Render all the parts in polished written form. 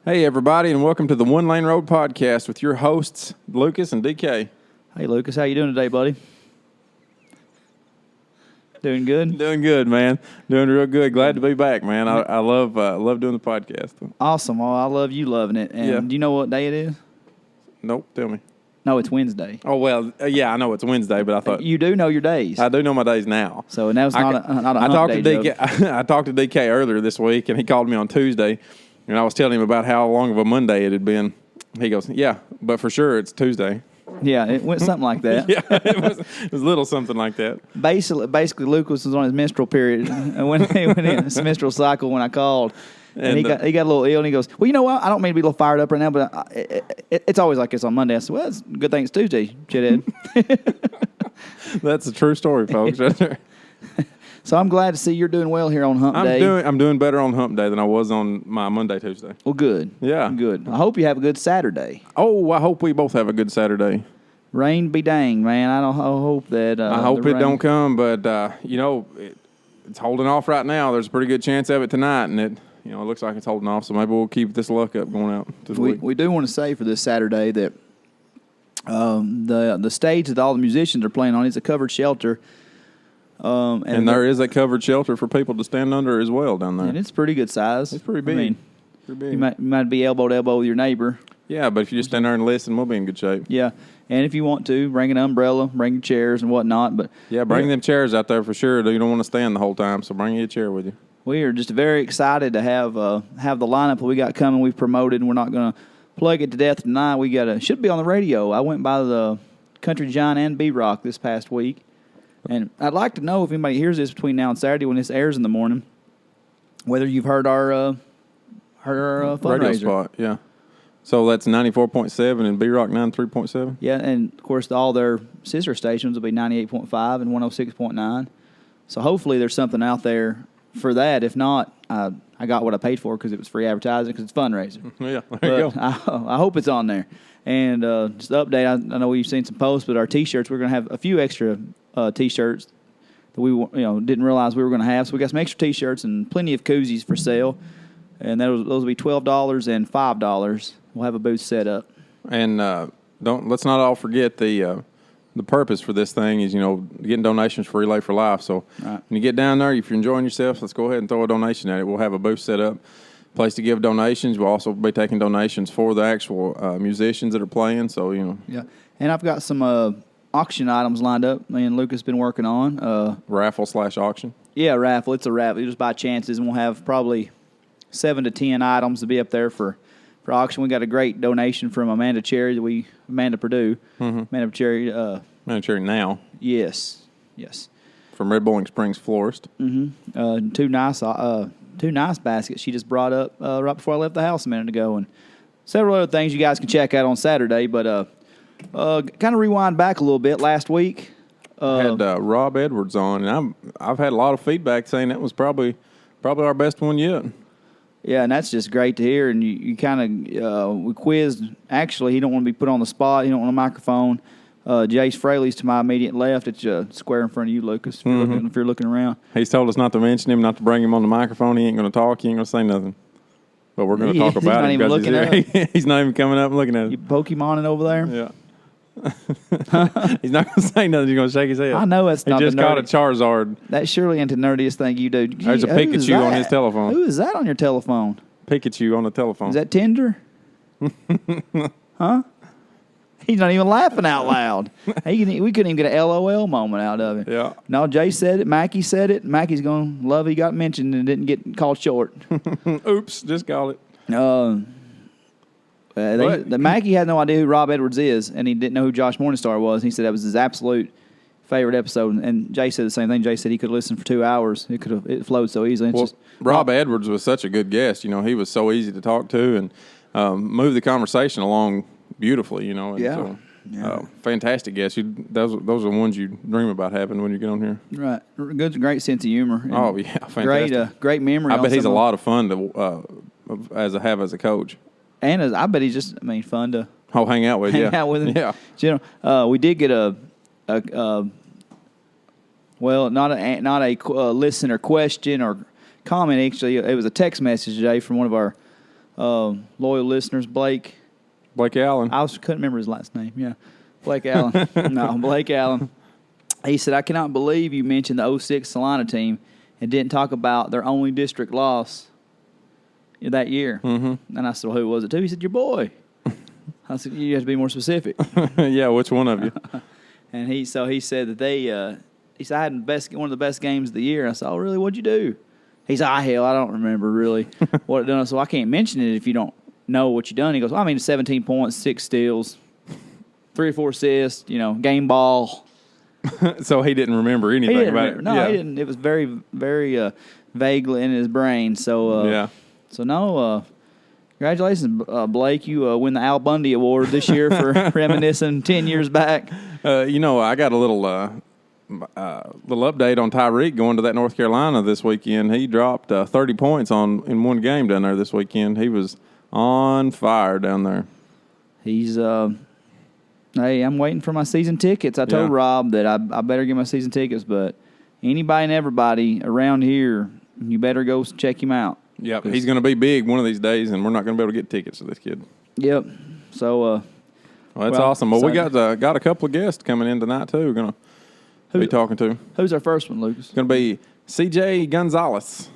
Hey, everybody, and welcome to the One Lane Road Podcast with your hosts, Lucas and DK. Hey, Lucas, how you doing today, buddy? Doing good? Doing good, man. Doing real good. Glad to be back, man. I love doing the podcast. Awesome. Well, I love you loving it. And do you know what day it is? Nope, tell me. No, it's Wednesday. Oh, well, yeah, I know it's Wednesday, but I thought... You do know your days. I do know my days now. So now it's not a hump day joke. I talked to DK earlier this week, and he called me on Tuesday, and I was telling him about how long of a Monday it had been. He goes, yeah, but for sure it's Tuesday. Yeah, it went something like that. Yeah, it was a little something like that. Basically, Lucas was on his menstrual period, and when he went in his menstrual cycle when I called, and he got a little ill, and he goes, well, you know what? I don't mean to be a little fired up right now, but it's always like this on Monday. I said, well, it's a good thing it's Tuesday, shithead. That's a true story, folks. Right there. So I'm glad to see you're doing well here on Hump Day. I'm doing better on Hump Day than I was on my Monday, Tuesday. Well, good. Yeah. Good. I hope you have a good Saturday. Oh, I hope we both have a good Saturday. Rain be dang, man. I hope that. I hope it don't come, but it's holding off right now. There's a pretty good chance of it tonight, and it looks like it's holding off. So maybe we'll keep this luck up going out to the week. We do want to say for this Saturday that the stage that all the musicians are playing on is a covered shelter. And there is a covered shelter for people to stand under as well down there. And it's pretty good size. It's pretty big. I mean, pretty big. You might be elbow to elbow with your neighbor. Yeah, but if you just stand there and listen, we'll be in good shape. Yeah, and if you want to, bring an umbrella, bring your chairs and whatnot. But yeah, bring them chairs out there for sure. You don't want to stand the whole time, so bring your chair with you. We are just very excited to have the lineup that we got coming. We've promoted, and we're not going to plug it to death tonight. We should be on the radio. I went by the Country John and B-Rock this past week. And I'd like to know if anybody hears this between now and Saturday when this airs in the morning, whether you've heard our fundraiser. Radio spot, yeah. So that's 94.7 and B-Rock 93.7? Yeah, and, of course, all their sister stations will be 98.5 and 106.9. So hopefully there's something out there for that. If not, I got what I paid for because it was free advertising because it's fundraiser. Yeah, there you go. I hope it's on there. And just to update, I know we've seen some posts, but our T-shirts, we're going to have a few extra T-shirts that we didn't realize we were going to have. So we got some extra T-shirts and plenty of koozies for sale. And those will be $12 and $5. We'll have a booth set up. And let's not all forget the purpose for this thing is getting donations for Relay for Life. So when you get down there, if you're enjoying yourself, let's go ahead and throw a donation at it. We'll have a booth set up, place to give donations. We'll also be taking donations for the actual musicians that are playing. So yeah, and I've got some auction items lined up. Me and Lucas been working on raffle/auction. Yeah, raffle. It's a raffle. You just buy chances, and we'll have probably 7 to 10 items to be up there for auction. We got a great donation from Amanda Purdue. Mm-hmm. Amanda Cherry. Amanda Cherry now. Yes. From Brantley Springs Florist. Mm-hmm. Two nice baskets she just brought up right before I left the house a minute ago, and several other things you guys can check out on Saturday. But kind of rewind back a little bit. Last week, I had Rob Edwards on, and I've had a lot of feedback saying that was probably our best one yet. Yeah, and that's just great to hear. And you kind of we quizzed. Actually, he don't want to be put on the spot. He don't want a microphone. Jace Fraley's to my immediate left. It's square in front of you, Lucas. If you're looking around, he's told us not to mention him, not to bring him on the microphone. He ain't going to talk. He ain't going to say nothing. But we're going to talk about him because he's not even coming up and looking at us. You Pokemoning over there? Yeah. He's not going to say nothing. He's going to shake his head. I know it's not. He just caught a Charizard. That's surely ain't the nerdiest thing you do. There's a Pikachu on his telephone. Who is that on your telephone? Pikachu on the telephone. Is that Tinder? Huh? He's not even laughing out loud. We couldn't even get an LOL moment out of it. Yeah. No, Jay said it. Mackie said it. Mackie's going to love he got mentioned and didn't get called short. Oops, just called it. The Mackie had no idea who Rob Edwards is, and he didn't know who Josh Morningstar was. He said that was his absolute favorite episode. And Jay said the same thing. Jay said he could listen for 2 hours. It flowed so easily. Rob Edwards was such a good guest. He was so easy to talk to and moved the conversation along beautifully. Fantastic guest. Those are the ones you dream about having when you get on here. Right, great sense of humor. Oh yeah, fantastic. Great memory. I bet he's a lot of fun to have as a coach. And I bet he's just fun to hang out with. Hang out with him. Yeah. We did get not a listener question or comment. Actually, it was a text message today from one of our loyal listeners, Blake Allen. couldn't remember his last name. Yeah, Blake Allen. No, Blake Allen. He said, I cannot believe you mentioned the 06 Salina team and didn't talk about their only district loss that year. Mm-hmm. And I said, well, who was it to? He said, your boy. I said, you have to be more specific. Yeah, which one of you? And he said that he said, I had one of the best games of the year. And I said, oh, really? What'd you do? He said, hell, I don't remember really what it done. So I can't mention it if you don't know what you done. He goes, well, I mean, 17 points, 6 steals, 3 or 4 assists, game ball. So he didn't remember anything about it? No, he didn't. It was very, very vaguely in his brain. So, yeah. So, no, congratulations, Blake. You win the Al Bundy Award this year for reminiscing 10 years back. I got a little update on Tyreek going to that North Carolina this weekend. He dropped 30 points in one game down there this weekend. He was on fire down there. He's hey, I'm waiting for my season tickets. I told Rob that I better get my season tickets, but anybody and everybody around here, you better go check him out. Yep, he's going to be big one of these days, and we're not going to be able to get tickets to this kid. Yep. So, well, that's awesome. Well, we got a couple of guests coming in tonight too. We're going to be talking to. Who's our first one, Lucas? It's going to be C.J. Gonzalez.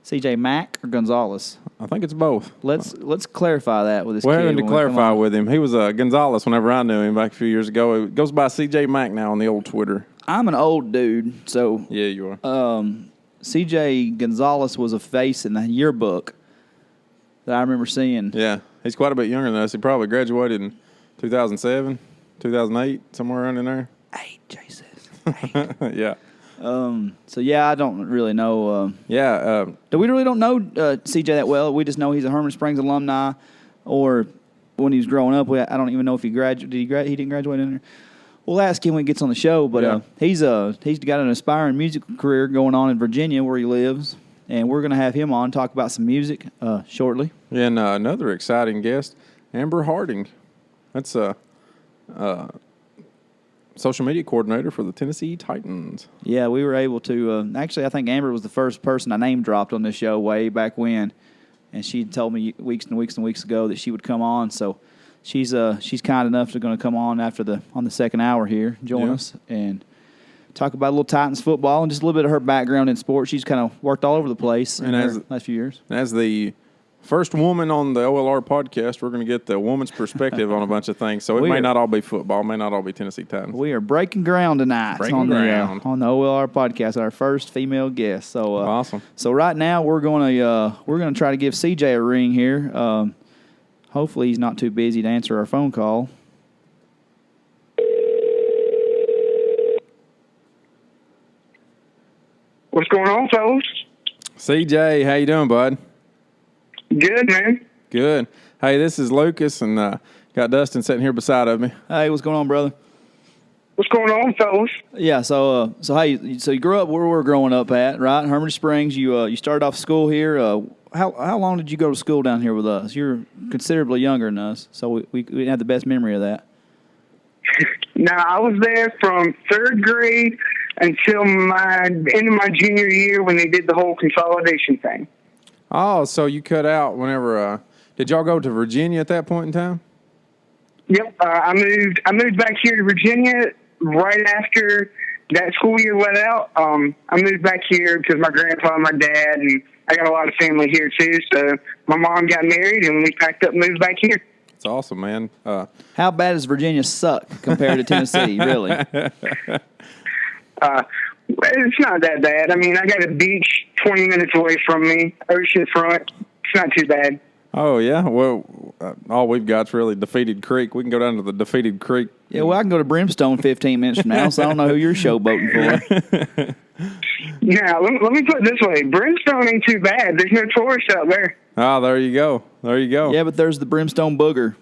C.J. Mack or Gonzalez? I think it's both. Let's clarify that with this kid. We're having to clarify with him. He was Gonzalez whenever I knew him back a few years ago. It goes by C.J. Mack now on the old Twitter. I'm an old dude, so yeah, you are. C.J. Gonzalez was a face in the yearbook that I remember seeing. Yeah, he's quite a bit younger than us. He probably graduated in 2007, 2008, somewhere around in there. 8, Jay says. 8. Yeah. So, I don't really know. We really don't know CJ that well. We just know he's a Hermitage Springs alumni, or when he was growing up, I don't even know if he graduated. He didn't graduate in there. We'll ask him when he gets on the show, but he's got an aspiring musical career going on in Virginia where he lives, and we're going to have him on, talk about some music shortly. Yeah, and another exciting guest, Amber Harding. That's social media coordinator for the Tennessee Titans. Yeah, we were able to actually, I think Amber was the first person I name dropped on this show way back when, and she told me weeks and weeks and weeks ago that she would come on. So she's kind enough to going to come on on the second hour here, join us and talk about a little Titans football and just a little bit of her background in sports. She's kind of worked all over the place in the last few years. As the first woman on the OLR podcast, we're going to get the woman's perspective on a bunch of things. So it may not all be football, may not all be Tennessee Titans. We are breaking ground tonight on the OLR podcast, our first female guest. So awesome. So right now we're going to try to give CJ a ring here. Hopefully he's not too busy to answer our phone call. What's going on, fellas? CJ, how you doing, bud? Good, man. Good. Hey, this is Lucas, and got Dustin sitting here beside of me. Hey, what's going on, brother? What's going on, fellas? Yeah, so hey, so you grew up where we're growing up at, right? Hermitage Springs. You started off school here. How long did you go to school down here with us? You're considerably younger than us, so we didn't have the best memory of that. Now, I was there from 3rd grade until my end of my junior year when they did the whole consolidation thing. Oh, so you cut out whenever? Did y'all go to Virginia at that point in time? Yep, I moved back here to Virginia right after that school year let out. I moved back here because my grandpa and my dad, and I got a lot of family here too. So my mom got married, and we packed up and moved back here. It's awesome, man. How bad does Virginia suck compared to Tennessee, really? It's not that bad. I mean, I got a beach 20 minutes away from me, ocean front. It's not too bad. Oh, yeah? Well, all we've got's really Defeated Creek. We can go down to the Defeated Creek. Yeah, well, I can go to Brimstone 15 minutes from now, so I don't know who you're showboating for. Now, let me put it this way. Brimstone ain't too bad. There's no tourists out there. Oh, there you go. There you go. Yeah, but there's the Brimstone Booger.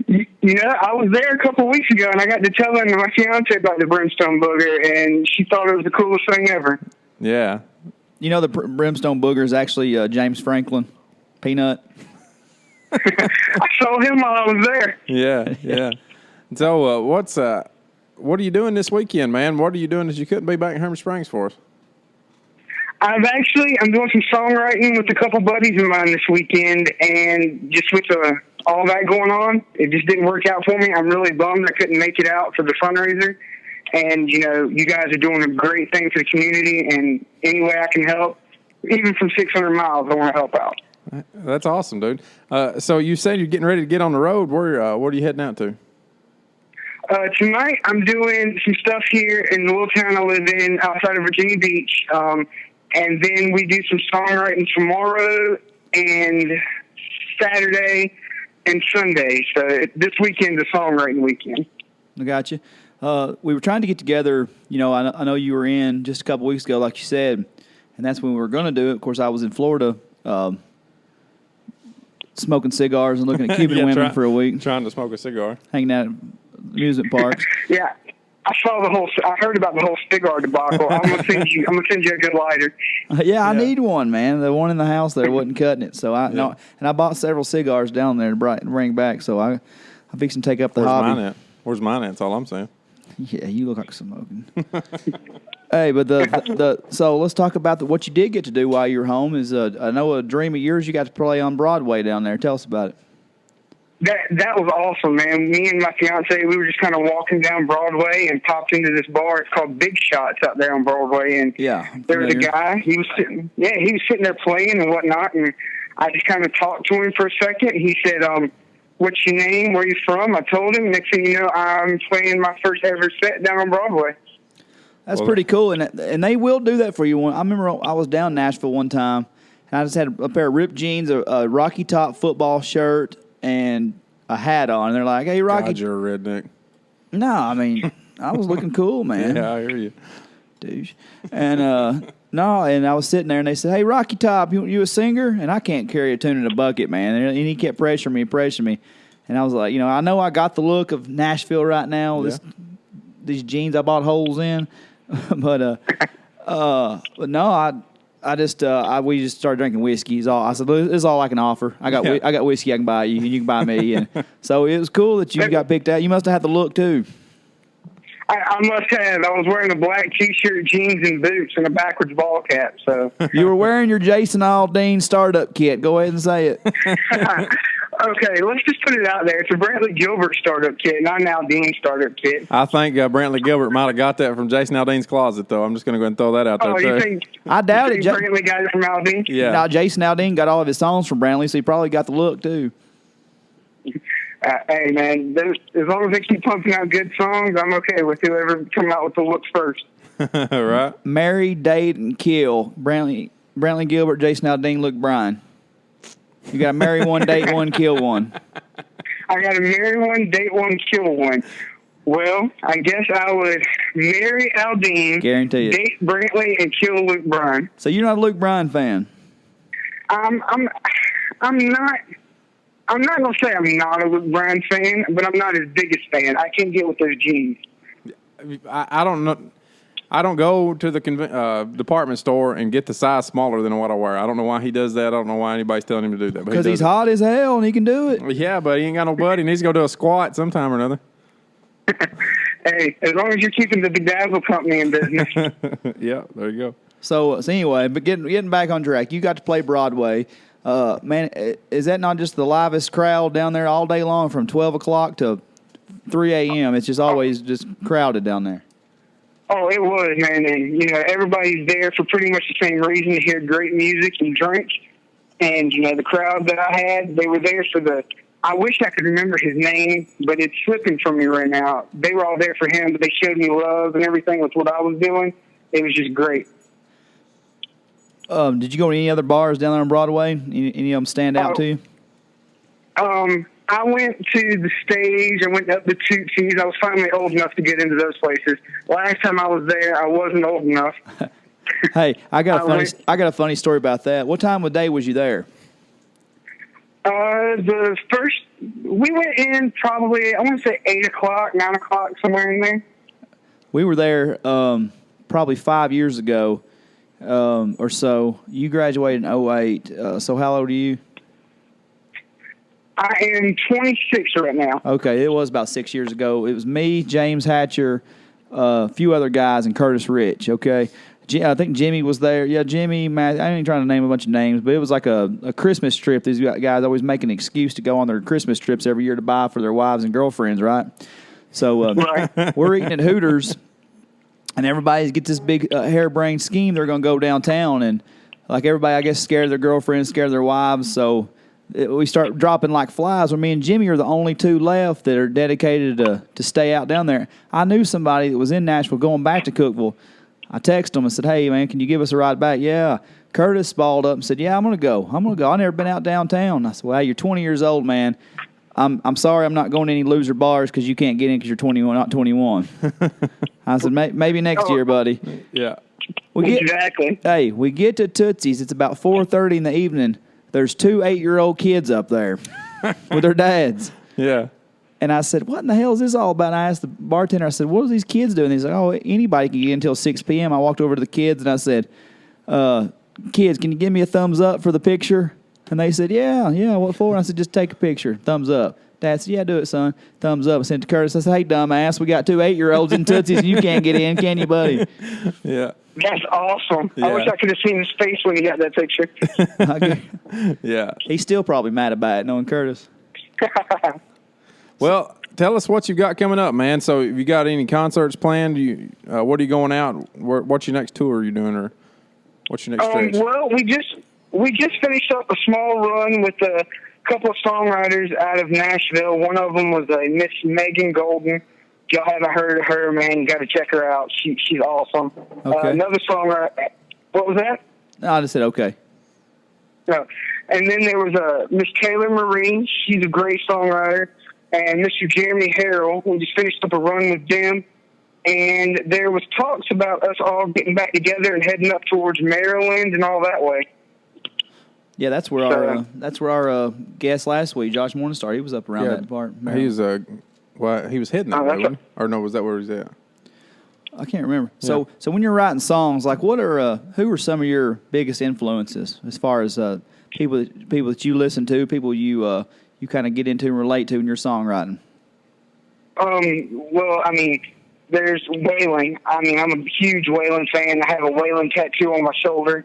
You know, I was there a couple of weeks ago, and I got to telling my fiance about the Brimstone Booger, and she thought it was the coolest thing ever. Yeah. You know the Brimstone Booger is actually James Franklin, Peanut. I saw him while I was there. Yeah, yeah. So what are you doing this weekend, man? What are you doing that you couldn't be back in Hermitage Springs for us? I'm doing some songwriting with a couple buddies of mine this weekend, and just with all that going on, it just didn't work out for me. I'm really bummed I couldn't make it out for the fundraiser. And, you guys are doing a great thing for the community, and any way I can help, even from 600 miles, I want to help out. That's awesome, dude. So you said you're getting ready to get on the road. Where are you heading out to? Tonight, I'm doing some stuff here in the little town I live in outside of Virginia Beach. And then we do some songwriting tomorrow and Saturday and Sunday. So this weekend is songwriting weekend. I got you. We were trying to get together. I know you were in just a couple weeks ago, like you said, and that's when we were going to do it. Of course, I was in Florida smoking cigars and looking at Cuban women for a week. Trying to smoke a cigar. Hanging out at amusement parks. Yeah. I heard about the whole cigar debacle. I'm gonna send you a good lighter. I need one, man. The one in the house there wasn't cutting it, so and I bought several cigars down there to bring back. So I'm fixing to take up the hobby. Where's mine at? That's all I'm saying. Yeah, you look like smoking. Hey, but so let's talk about what you did get to do while you were home. I know a dream of yours. You got to play on Broadway down there. Tell us about it. That was awesome, man. Me and my fiance, we were just kind of walking down Broadway and popped into this bar. It's called Big Shots out there on Broadway, and there was a guy. He was sitting there playing and whatnot, and I just kind of talked to him for a second. He said, "What's your name? Where you from?" I told him. Next thing you know, I'm playing my first ever set down on Broadway. That's pretty cool, and they will do that for you. I remember I was down in Nashville one time, and I just had a pair of ripped jeans, a Rocky Top football shirt, and a hat on. And they're like, "Hey, Rocky." God, you're a redneck. No, I mean, I was looking cool, man. Yeah, I hear you. Douche. And, and I was sitting there, and they said, "Hey, Rocky Top, you a singer?" And I can't carry a tune in a bucket, man. And he kept pressuring me. And I was like, I know I got the look of Nashville right now. Yeah. These jeans I bought holes in. but no, we just started drinking whiskey. I said, "This is all I can offer. I got whiskey I can buy you, and you can buy me." And so it was cool that you got picked out. You must have had the look too. I must have. I was wearing a black T-shirt, jeans, and boots, and a backwards ball cap. So you were wearing your Jason Aldean startup kit. Go ahead and say it. Okay, let's just put it out there. It's a Brantley Gilbert startup kit, not an Aldean startup kit. I think Brantley Gilbert might have got that from Jason Aldean's closet, though. I'm just going to go ahead and throw that out there, you too. think? I doubt it. Brantley got it from Aldean? Yeah. Now, Jason Aldean got all of his songs from Brantley, so he probably got the look, too. Hey, man, as long as they keep pumping out good songs, I'm okay with whoever come out with the looks first. Right? Marry, date, and kill. Brantley Gilbert, Jason Aldean, Luke Bryan. You got to marry one, date one, kill one. I got to marry one, date one, kill one. Well, I guess I would marry Aldean, guarantee it, date Brantley, and kill Luke Bryan. So you're not a Luke Bryan fan? I'm not. I'm not gonna say I'm not a Luke Bryan fan, but I'm not his biggest fan. I can't get with those jeans. I don't know. I don't go to the department store and get the size smaller than what I wear. I don't know why he does that. I don't know why anybody's telling him to do that. Because he's hot as hell and he can do it. Yeah, but he ain't got no butt. He needs to go do a squat sometime or another. Hey, as long as you're keeping the Bedazzle company in business. Yeah, there you go. So anyway, but getting back on track, you got to play Broadway. Man, is that not just the livest crowd down there all day long from 12 o'clock to 3 a.m.? It's just always just crowded down there. Oh, it was, man. And, everybody's there for pretty much the same reason, to hear great music and drink. And, the crowd that I had, they were there for I wish I could remember his name, but it's slipping from me right now. They were all there for him, but they showed me love and everything with what I was doing. It was just great. Did you go to any other bars down there on Broadway? Any of them stand out to you? I went to the Stage. I went up to Tootsie's. I was finally old enough to get into those places. Last time I was there, I wasn't old enough. Hey, I got a funny story about that. What time of day was you there? We went in probably, I want to say 8 o'clock, 9 o'clock, somewhere in there. We were there probably 5 years ago or so. You graduated in 2008. So how old are you? I am 26 right now. Okay, it was about 6 years ago. It was me, James Hatcher, a few other guys, and Curtis Rich, okay? I think Jimmy was there. Yeah, Jimmy, Matt. I ain't trying to name a bunch of names, but it was like a Christmas trip. These guys always make an excuse to go on their Christmas trips every year to buy for their wives and girlfriends, right? So we're eating at Hooters, and everybody gets this big harebrained scheme. They're going to go downtown, and like everybody, I guess, scared their girlfriends, scared their wives. So we start dropping like flies. Well, me and Jimmy are the only two left that are dedicated to stay out down there. I knew somebody that was in Nashville going back to Cookeville. I texted him and said, hey, man, can you give us a ride back? Yeah. Curtis balled up and said, yeah, I'm going to go. I've never been out downtown. I said, well, you're 20 years old, man. I'm sorry I'm not going to any loser bars because you can't get in because you're 21, not 21. I said, maybe next year, buddy. Yeah. Exactly. Hey, we get to Tootsie's. It's about 4:30 in the evening. There's 2 8-year-old kids up there with their dads. Yeah. And I said, what in the hell is this all about? And I asked the bartender, I said, what are these kids doing? He's like, oh, anybody can get in until 6 p.m. I walked over to the kids and I said, kids, can you give me a thumbs up for the picture? And they said, yeah, what for? And I said, just take a picture, thumbs up. Dad said, yeah, do it, son. Thumbs up. I sent it to Curtis. I said, hey, dumbass, we got 2 8-year-olds in Tootsie's and you can't get in, can you, buddy? Yeah. That's awesome. Yeah. I wish I could have seen his face when he got that picture. Yeah. He's still probably mad about it, knowing Curtis. Well, tell us what you've got coming up, man. So, have you got any concerts planned? What are you going out? What's your next tour you're doing, or what's your next stretch? Well, we just finished up a small run with a couple of songwriters out of Nashville. One of them was a Miss Megan Golden. If y'all haven't heard of her, man, you got to check her out. She's awesome. Okay. Another songwriter. What was that? No, I just said okay. No. And then there was Miss Taylor Marie. She's a great songwriter. And Mr. Jeremy Harrell. We just finished up a run with them. And there was talks about us all getting back together and heading up towards Maryland and all that way. Yeah, that's where our guest last week, Josh Morningstar, he was up around that part. He was heading that way, wasn't he? Or no, was that where he was at? I can't remember. Yeah. So when you're writing songs, like who are some of your biggest influences as far as people that you listen to, people you kind of get into and relate to in your songwriting? Well, I mean, there's Waylon. I mean, I'm a huge Waylon fan. I have a Waylon tattoo on my shoulder.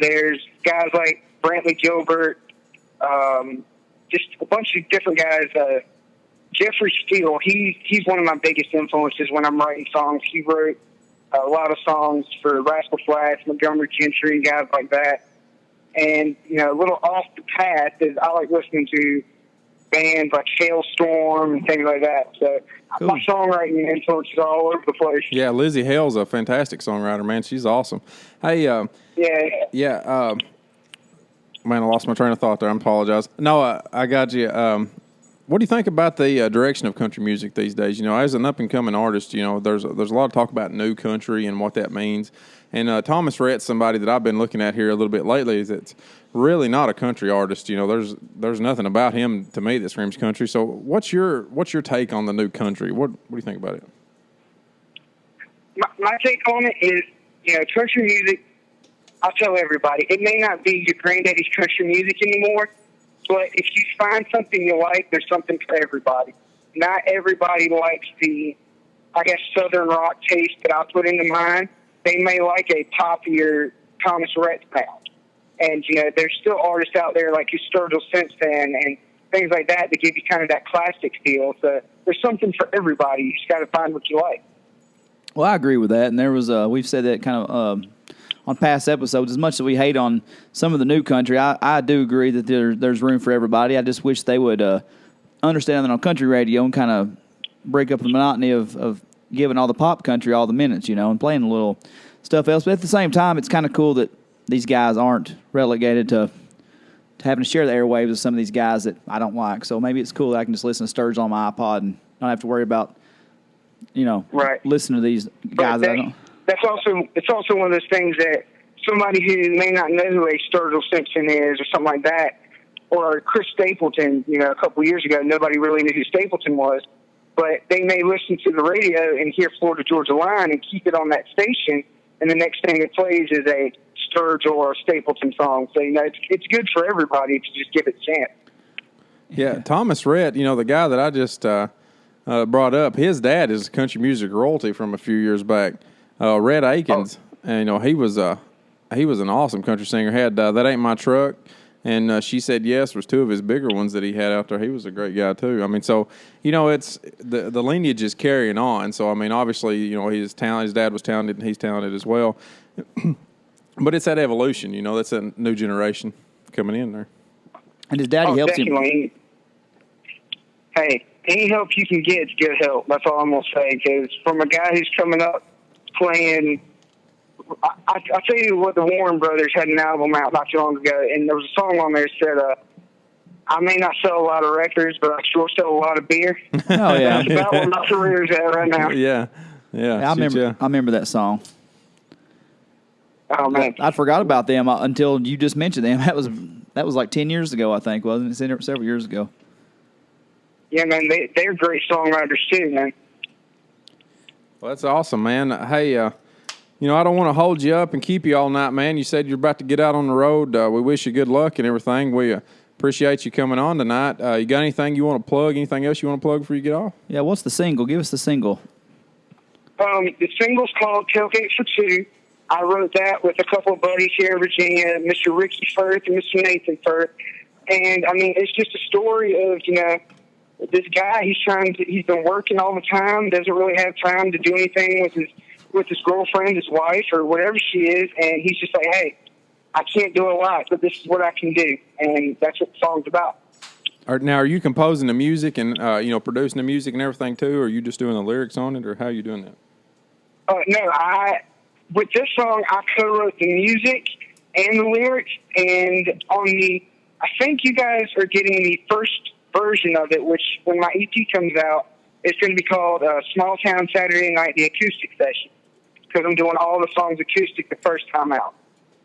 There's guys like Brantley Gilbert, just a bunch of different guys. Jeffrey Steele, he's one of my biggest influences when I'm writing songs. He wrote a lot of songs for Rascal Flatts, Montgomery Gentry, guys like that. And, a little off the path is I like listening to bands like Hailstorm and things like that. So cool. My songwriting influence is all over the place. Yeah, Lizzie Hale's a fantastic songwriter, man. She's awesome. Hey, man, I lost my train of thought there. I apologize. No, I got you. What do you think about the direction of country music these days? As an up-and-coming artist, there's a lot of talk about new country and what that means. And Thomas Rhett's somebody that I've been looking at here a little bit lately. That's really not a country artist. There's nothing about him to me that screams country. So what's your take on the new country? What do you think about it? My take on it is, country music. I'll tell everybody, it may not be your granddaddy's country music anymore. But if you find something you like, there's something for everybody. Not everybody likes the, Southern rock taste that I put into mine. They may like a poppier Thomas Rhett sound. And, there's still artists out there like your Sturgill Simpson and things like that give you kind of that classic feel. So there's something for everybody. You just got to find what you like. Well, I agree with that. And there was, we've said that kind of on past episodes, as much as we hate on some of the new country, I do agree that there's room for everybody. I just wish they would understand that on country radio and kind of break up the monotony of giving all the pop country all the minutes, and playing a little stuff else. But at the same time, it's kind of cool that these guys aren't relegated to having to share the airwaves with some of these guys that I don't like. So maybe it's cool that I can just listen to Sturge on my iPod and not have to worry about, listening to these guys that I don't. It's also one of those things that somebody who may not know who a Sturgill Simpson is or something like that, or Chris Stapleton, a couple of years ago, nobody really knew who Stapleton was, but they may listen to the radio and hear Florida Georgia Line and keep it on that station, and the next thing it plays is a Sturgill or a Stapleton song. So, it's good for everybody to just give it a chance. Yeah, Thomas Rhett, the guy that I just brought up, his dad is country music royalty from a few years back. Rhett Akins, and he was an awesome country singer. Had That Ain't My Truck, and She Said Yes was two of his bigger ones that he had out there. He was a great guy too. I mean, so it's the lineage is carrying on. So I mean, obviously, his talent. His dad was talented, and he's talented as well. But it's that evolution. That's that new generation coming in there. And his daddy helps definitely. him. Hey, any help you can get is good help. That's all I'm gonna say. Because from a guy who's coming up playing. I'll tell you what, the Warren Brothers had an album out not too long ago, and there was a song on there that said, I may not sell a lot of records, but I sure sell a lot of beer. Oh, yeah. That's about where my career's at right now. Yeah. I remember that song. Oh, man. I forgot about them until you just mentioned them. That was like 10 years ago, I think, wasn't it? Several years ago. Yeah, man, they're great songwriters too, man. Well, that's awesome, man. Hey, I don't want to hold you up and keep you all night, man. You said you're about to get out on the road. We wish you good luck and everything. We appreciate you coming on tonight. You got anything you want to plug? Anything else you want to plug before you get off? Yeah, what's the single? Give us the single. The single's called Tailgate for Two. I wrote that with a couple of buddies here in Virginia, Mr. Ricky Firth and Mr. Nathan Firth. And, I mean, it's just a story of, this guy, he's been working all the time, doesn't really have time to do anything with his girlfriend, his wife, or whatever she is, and he's just like, hey, I can't do a lot, but this is what I can do, and that's what the song's about. Now, are you composing the music and, producing the music and everything, too, or are you just doing the lyrics on it, or how are you doing that? No, with this song, I co-wrote the music and the lyrics, and I think you guys are getting the first version of it, which, when my EP comes out, it's going to be called Small Town Saturday Night, the Acoustic Session, because I'm doing all the songs acoustic the first time out.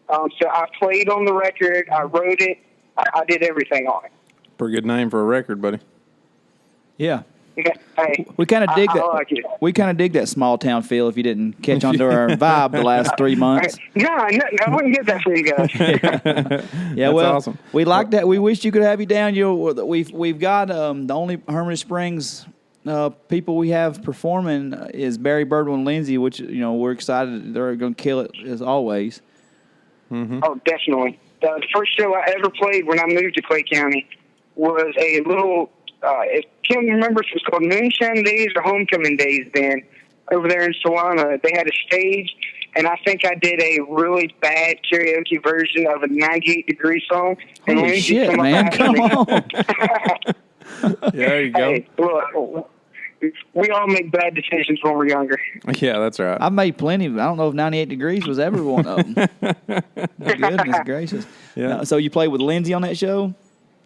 So I played on the record, I wrote it, I did everything on it. Pretty good name for a record, buddy. Yeah. Hey, we kind of dig that. I like it. We kind of dig that small town feel. If you didn't catch on to our vibe the last 3 months, no, I wouldn't get that for you guys. Yeah, that's awesome. We like that. We wish you could have you down. We've got the only Hermitage Springs people we have performing is Barry, Birdwell, and Lindsay, which we're excited. They're going to kill it as always. Mm-hmm. Oh, definitely. The first show I ever played when I moved to Clay County was a little. I can't remember if it was called Moonshine Days or Homecoming Days then, over there in Solana. They had a stage, and I think I did a really bad karaoke version of a 98 Degree song. And Holy shit, man. Come on. Yeah, there you go. Hey, look, we all make bad decisions when we're younger. Yeah, that's right. I've made plenty of. I don't know if 98 Degrees was ever one of them. Goodness gracious. Yeah. So you played with Lindsay on that show?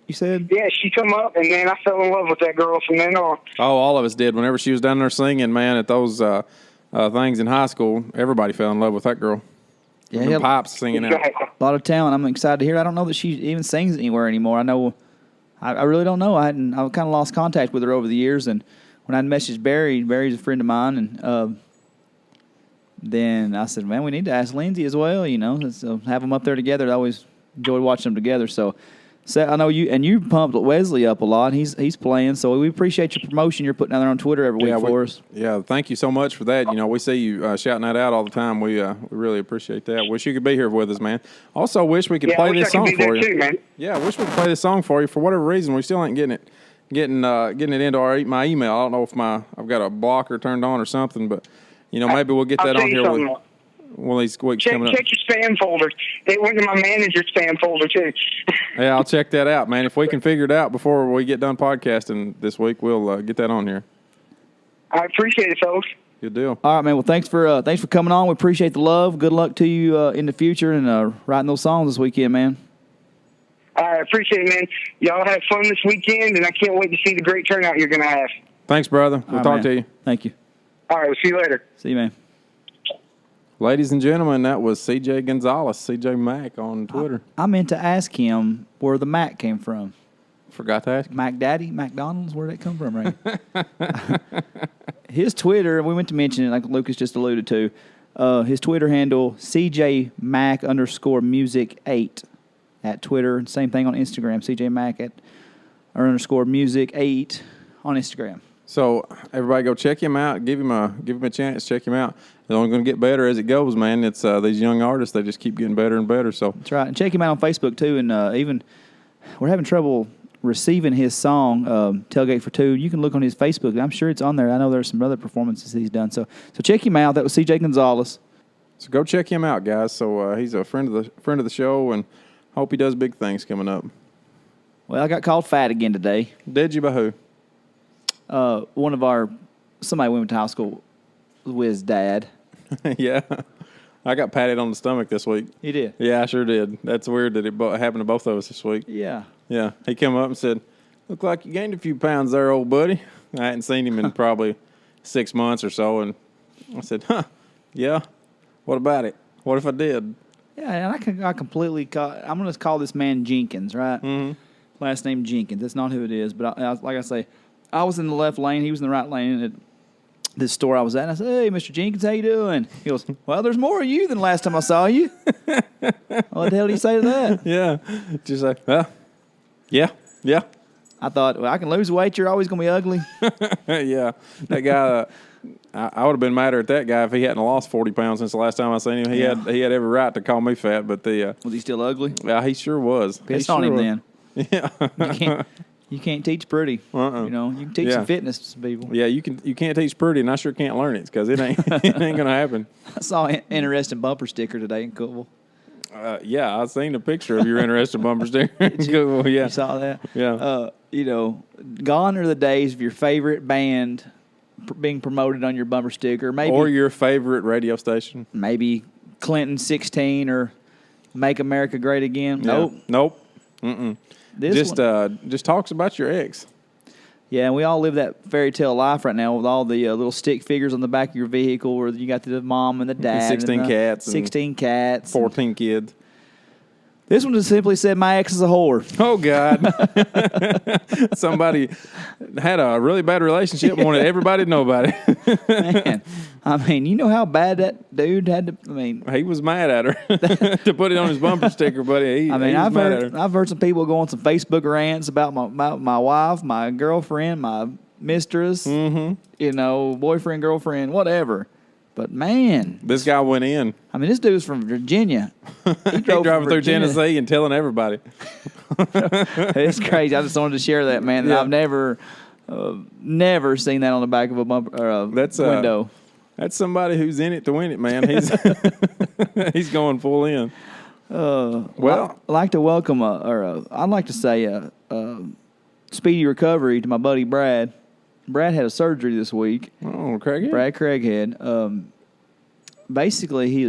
You said? Yeah, she come up, and man, I fell in love with that girl from then on. Oh, all of us did. Whenever she was down there singing, man, at those things in high school, everybody fell in love with that girl. Yeah, the pipes singing out. A lot of talent. I'm excited to hear. I don't know that she even sings anywhere anymore. I know. I really don't know. I kind of lost contact with her over the years, and when I messaged Barry's a friend of mine, and then I said, man, we need to ask Lindsay as well. So have them up there together. I always enjoyed watching them together. So I know you pumped Wesley up a lot. He's playing, so we appreciate your promotion you're putting out there on Twitter every week for us. Yeah, thank you so much for that. We see you shouting that out all the time. We really appreciate that. Wish you could be here with us, man. Also, wish we could play this song for you. Too, man. Yeah, wish we could play this song for you. For whatever reason, we still ain't getting it into my email. I don't know if I've got a blocker turned on or something, but maybe we'll get that on here with one of these weeks coming up. Check your spam folder. It went to my manager's spam folder too. Yeah, I'll check that out, man. If we can figure it out before we get done podcasting this week, we'll get that on here. I appreciate it, folks. Good deal. All right, man. Well, thanks for coming on. We appreciate the love. Good luck to you in the future and writing those songs this weekend, man. I appreciate it, man. Y'all have fun this weekend, and I can't wait to see the great turnout you're going to have. Thanks, brother. We'll talk to you. Thank you. All right, we'll see you later. See you, man. Ladies and gentlemen, that was CJ Gonzalez, CJ Mack on Twitter. I meant to ask him where the Mac came from. Forgot to ask. Mac Daddy, McDonald's, where did that come from, right? His Twitter, we went to mention it like Lucas just alluded to. His Twitter handle, CJ Mack _music 8 at Twitter. Same thing on Instagram, CJ Mack _music 8 on Instagram. So everybody go check him out. Give him a chance. Check him out. It's only going to get better as it goes, man. It's these young artists. They just keep getting better and better. So that's right. And check him out on Facebook too. And even we're having trouble receiving his song "Tailgate for Two." You can look on his Facebook. I'm sure it's on there. I know there's some other performances he's done. So check him out. That was CJ Gonzalez. So go check him out, guys. So he's a friend of the show, and hope he does big things coming up. Well, I got called fat again today. Did you by who? Somebody we went to high school with his dad. Yeah. I got patted on the stomach this week. You did? Yeah, I sure did. That's weird that it happened to both of us this week. Yeah. Yeah. He came up and said, "Look like you gained a few pounds there, old buddy." I hadn't seen him in probably 6 months or so, and I said, yeah, what about it? What if I did? Yeah, and I completely I'm going to call this man Jenkins, right? Mm-hmm. Last name Jenkins. That's not who it is, but like I say, I was in the left lane. He was in the right lane at this store I was at. And I said, "Hey, Mr. Jenkins, how you doing?" He goes, "Well, there's more of you than last time I saw you." What the hell did he say to that? Yeah. Just like, yeah. I thought, well, I can lose weight. You're always going to be ugly. Yeah. That guy, I would have been madder at that guy if he hadn't lost 40 pounds since the last time I seen him. He had every right to call me fat, but was he still ugly? Yeah, he sure was. Pissed on him then. Yeah. You can't teach pretty. You know, you can teach some fitness to people. Yeah, you can't teach pretty, and I sure can't learn it because it ain't gonna happen. I saw an interesting bumper sticker today in Cookville. Yeah, I seen a picture of your interesting bumper sticker. Cool, yeah. You saw that? Yeah. Gone are the days of your favorite band being promoted on your bumper sticker, or your favorite radio station. Maybe Clinton 16 or Make America Great Again. Yeah. Nope. Just talks about your ex. Yeah, and we all live that fairy tale life right now with all the little stick figures on the back of your vehicle where you got the mom and the dad. 16 cats. 16 cats. 14 kids. This one just simply said, "My ex is a whore." Oh, God. Somebody had a really bad relationship and wanted everybody to know about it. Man, I mean, you know how bad that dude had to, he was mad at her to put it on his bumper sticker, buddy. I've heard some people go on some Facebook rants about my wife, my girlfriend, my mistress, boyfriend, girlfriend, whatever. But, man. This guy went in. I mean, this dude's from Virginia. He driving through Tennessee and telling everybody. It's crazy. I just wanted to share that, man. Yeah. I've never seen that on the back of a bumper or a window. That's somebody who's in it to win it, man. He's going full in. I'd like to welcome I'd like to say speedy recovery to my buddy Brad. Brad had a surgery this week. Oh, Craighead? Brad Craighead. Basically, he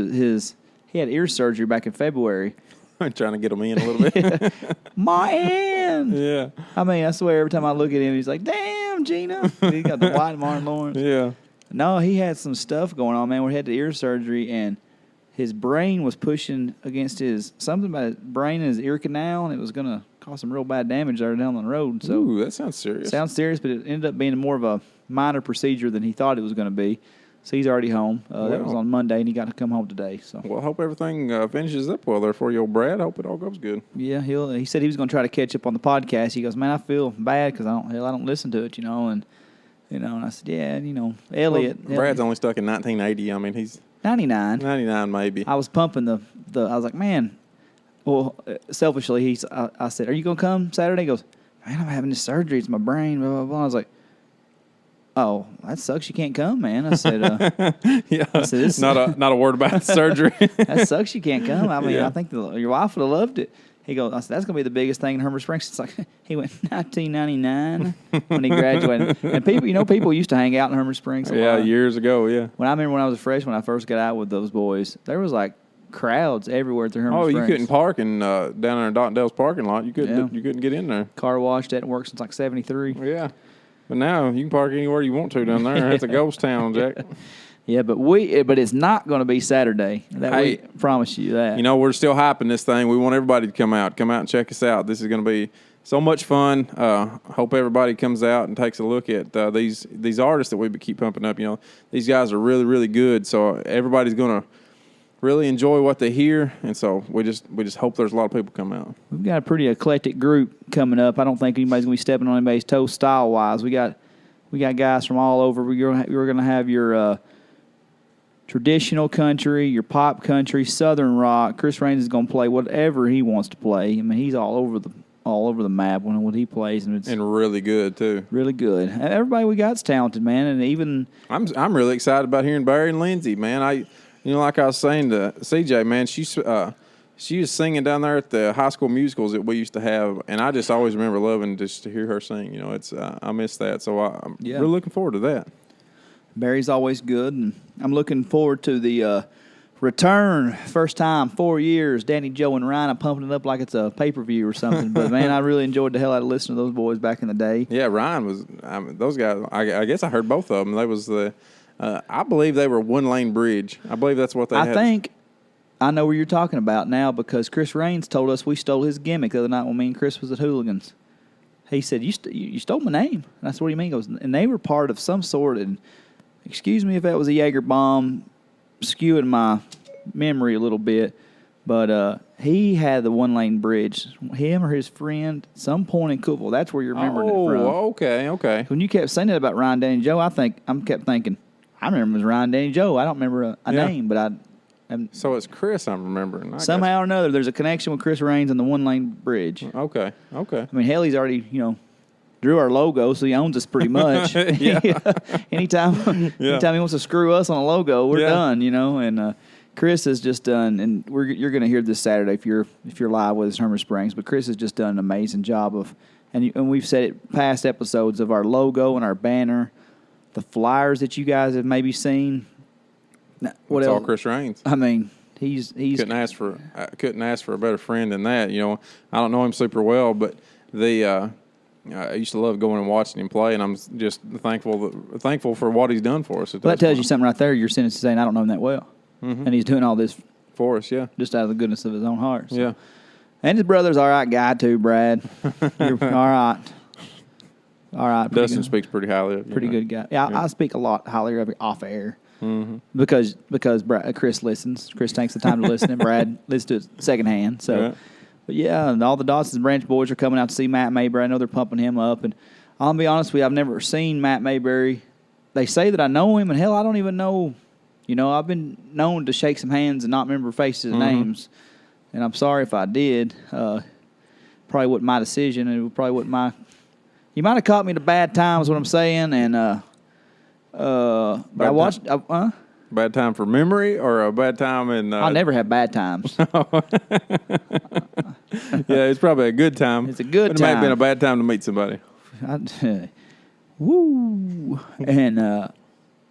had ear surgery back in February. I'm trying to get him in a little bit. My hand. Yeah. I mean, I swear every time I look at him, he's like, "Damn, Gina." He got the white Martin Lawrence. Yeah. No, he had some stuff going on, man. We had the ear surgery, and his brain was pushing against something about his brain and his ear canal, and it was going to cause some real bad damage there down the road. So, ooh, that sounds serious. Sounds serious, but it ended up being more of a minor procedure than he thought it was going to be. So he's already home. That was on Monday, and he got to come home today. So, well, I hope everything finishes up well there for you, old Brad. I hope it all goes good. Yeah, he said he was going to try to catch up on the podcast. He goes, "Man, I feel bad because I don't listen to it, and I said, "Yeah, Elliot." Well, Brad's only stuck in 1980. I mean, he's 99. 99 maybe. I was pumping I was like, man. Well, selfishly, I said, "Are you going to come Saturday?" He goes, "Man, I'm having this surgery. It's my brain, blah, blah, blah." I was like, "Oh, that sucks. You can't come, man." I said, "Yeah." I said, not a word about the surgery. That sucks. You can't come. I mean, I think your wife would have loved it. He goes, I said, "That's going to be the biggest thing in Hermitage Springs." It's like, he went 1999 when he graduated. And people used to hang out in Hermitage Springs a lot. Years ago, yeah. When I was a freshman, when I first got out with those boys, there was like crowds everywhere through Hermitage Springs. Oh, you couldn't park down there in Dotondale's parking lot. You couldn't get in there. Car wash hadn't worked since like 73. Yeah. But now you can park anywhere you want to down there. It's a ghost town, Jack. Yeah, but it's not going to be Saturday. We promise you that. We're still hyping this thing. We want everybody to come out and check us out. This is going to be so much fun. Hope everybody comes out and takes a look at these artists that we keep pumping up. These guys are really, really good. So everybody's going to really enjoy what they hear, and so we just hope there's a lot of people come out. We've got a pretty eclectic group coming up. I don't think anybody's going to be stepping on anybody's toes style-wise. We We got guys from all over. We're going to have your traditional country, your pop country, southern rock. Chris Raines is going to play whatever he wants to play. I mean, he's all over the map when what he plays, and it's really good too. Really good. Everybody we got's talented, man, and even I'm really excited about hearing Barry and Lindsay, man. Like I was saying to CJ, man, she was singing down there at the high school musicals that we used to have, and I just always remember loving just to hear her sing. You know, it's I miss that, so I'm really looking forward to that. Barry's always good, and I'm looking forward to the return. First time, 4 years. Danny, Joe, and Ryan are pumping it up like it's a pay-per-view or something. But, man, I really enjoyed the hell out of listening to those boys back in the day. Yeah, Ryan was those guys. I guess I heard both of them. They was I believe they were One Lane Bridge. I believe that's what they had. I think I know what you're talking about now because Chris Raines told us we stole his gimmick the other night when me and Chris was at Hooligans. He said, you stole my name. And that's what he mean. He goes, and they were part of some sort. And excuse me if that was a Jaeger bomb skewing my memory a little bit. But he had the One Lane Bridge. Him or his friend, some point in Cookville. That's where you're remembering it from. Oh, okay. When you kept saying that about Ryan, Danny, Joe, I kept thinking, I remember it was Ryan, Danny, Joe. I don't remember a name, but so it's Chris I'm remembering. Somehow or another, there's a connection with Chris Raines and the One Lane Bridge. Okay. I mean, hell, he's already, drew our logo, so he owns us pretty much. Anytime he wants to screw us on a logo, we're done, And Chris has just done, and you're going to hear this Saturday if you're live with us in Hermitage Springs, but Chris has just done an amazing job of, and we've said it past episodes, of our logo and our banner, the flyers that you guys have maybe seen. What it's else? All Chris Raines. I mean, he's couldn't ask for a better friend than that. I don't know him super well, but I used to love going and watching him play, and I'm just thankful for what he's done for us. That tells you something right there. Your sentence is saying I don't know him that well, and he's doing all this for us, just out of the goodness of his own heart. So. Yeah, and his brother's all right guy too, Brad. You're all right. Dustin speaks pretty highly of you. Pretty good guy. Yeah, I speak a lot highly of him off air. Mm-hmm. Because Chris listens. Chris takes the time to listen, and Brad listens to it secondhand. So, But yeah, and all the Dawson's Branch boys are coming out to see Matt Mayberry. I know they're pumping him up, and I'll be honest with you, I've never seen Matt Mayberry. They say that I know him, and hell, I don't even know. I've been known to shake some hands and not remember faces and names, and I'm sorry if I did. Probably wasn't my decision, and it probably wasn't my. You might have caught me at a bad time, is what I'm saying, and. But I watched. Bad time for memory or a bad time in. I'll never have bad times. Yeah, it's probably a good time. It's a good but time. It may have been a bad time to meet somebody. Woo! And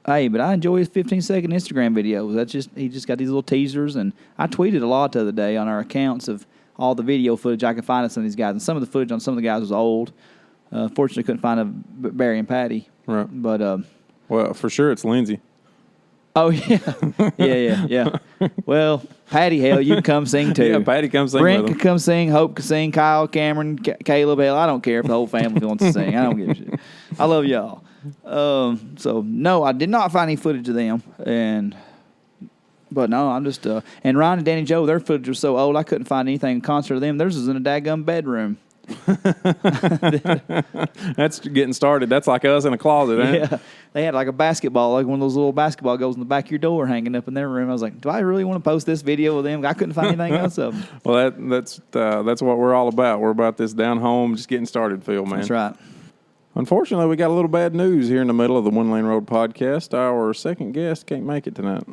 hey, but I enjoy his 15-second Instagram videos. He just got these little teasers, and I tweeted a lot the other day on our accounts of all the video footage I could find of some of these guys, and some of the footage on some of the guys was old. Fortunately, couldn't find a Barry and Patty. Right, but. Well, for sure, it's Lindsay. Oh, yeah. Yeah. Well, Patty, hell, you can come sing, too. Yeah, Patty comes sing Brent with can come sing. Hope can sing. Kyle, Cameron, Caleb, hell, I don't care if the whole family wants to sing. I don't give a shit. I love y'all. So, no, I did not find any footage of them. But, no, I'm just and Ryan and Danny Joe, their footage was so old, I couldn't find anything in concert of them. Theirs was in a daggum bedroom. That's getting started. That's like us in a closet, ain't it? Yeah. They had like a basketball, like one of those little basketball goals in the back of your door hanging up in their room. I was like, do I really want to post this video with them? I couldn't find anything else of them. Well, that's what we're all about. We're about this down home, just getting started feel, man. That's right. Unfortunately, we got a little bad news here in the middle of the One Lane Road podcast. Our second guest can't make it tonight.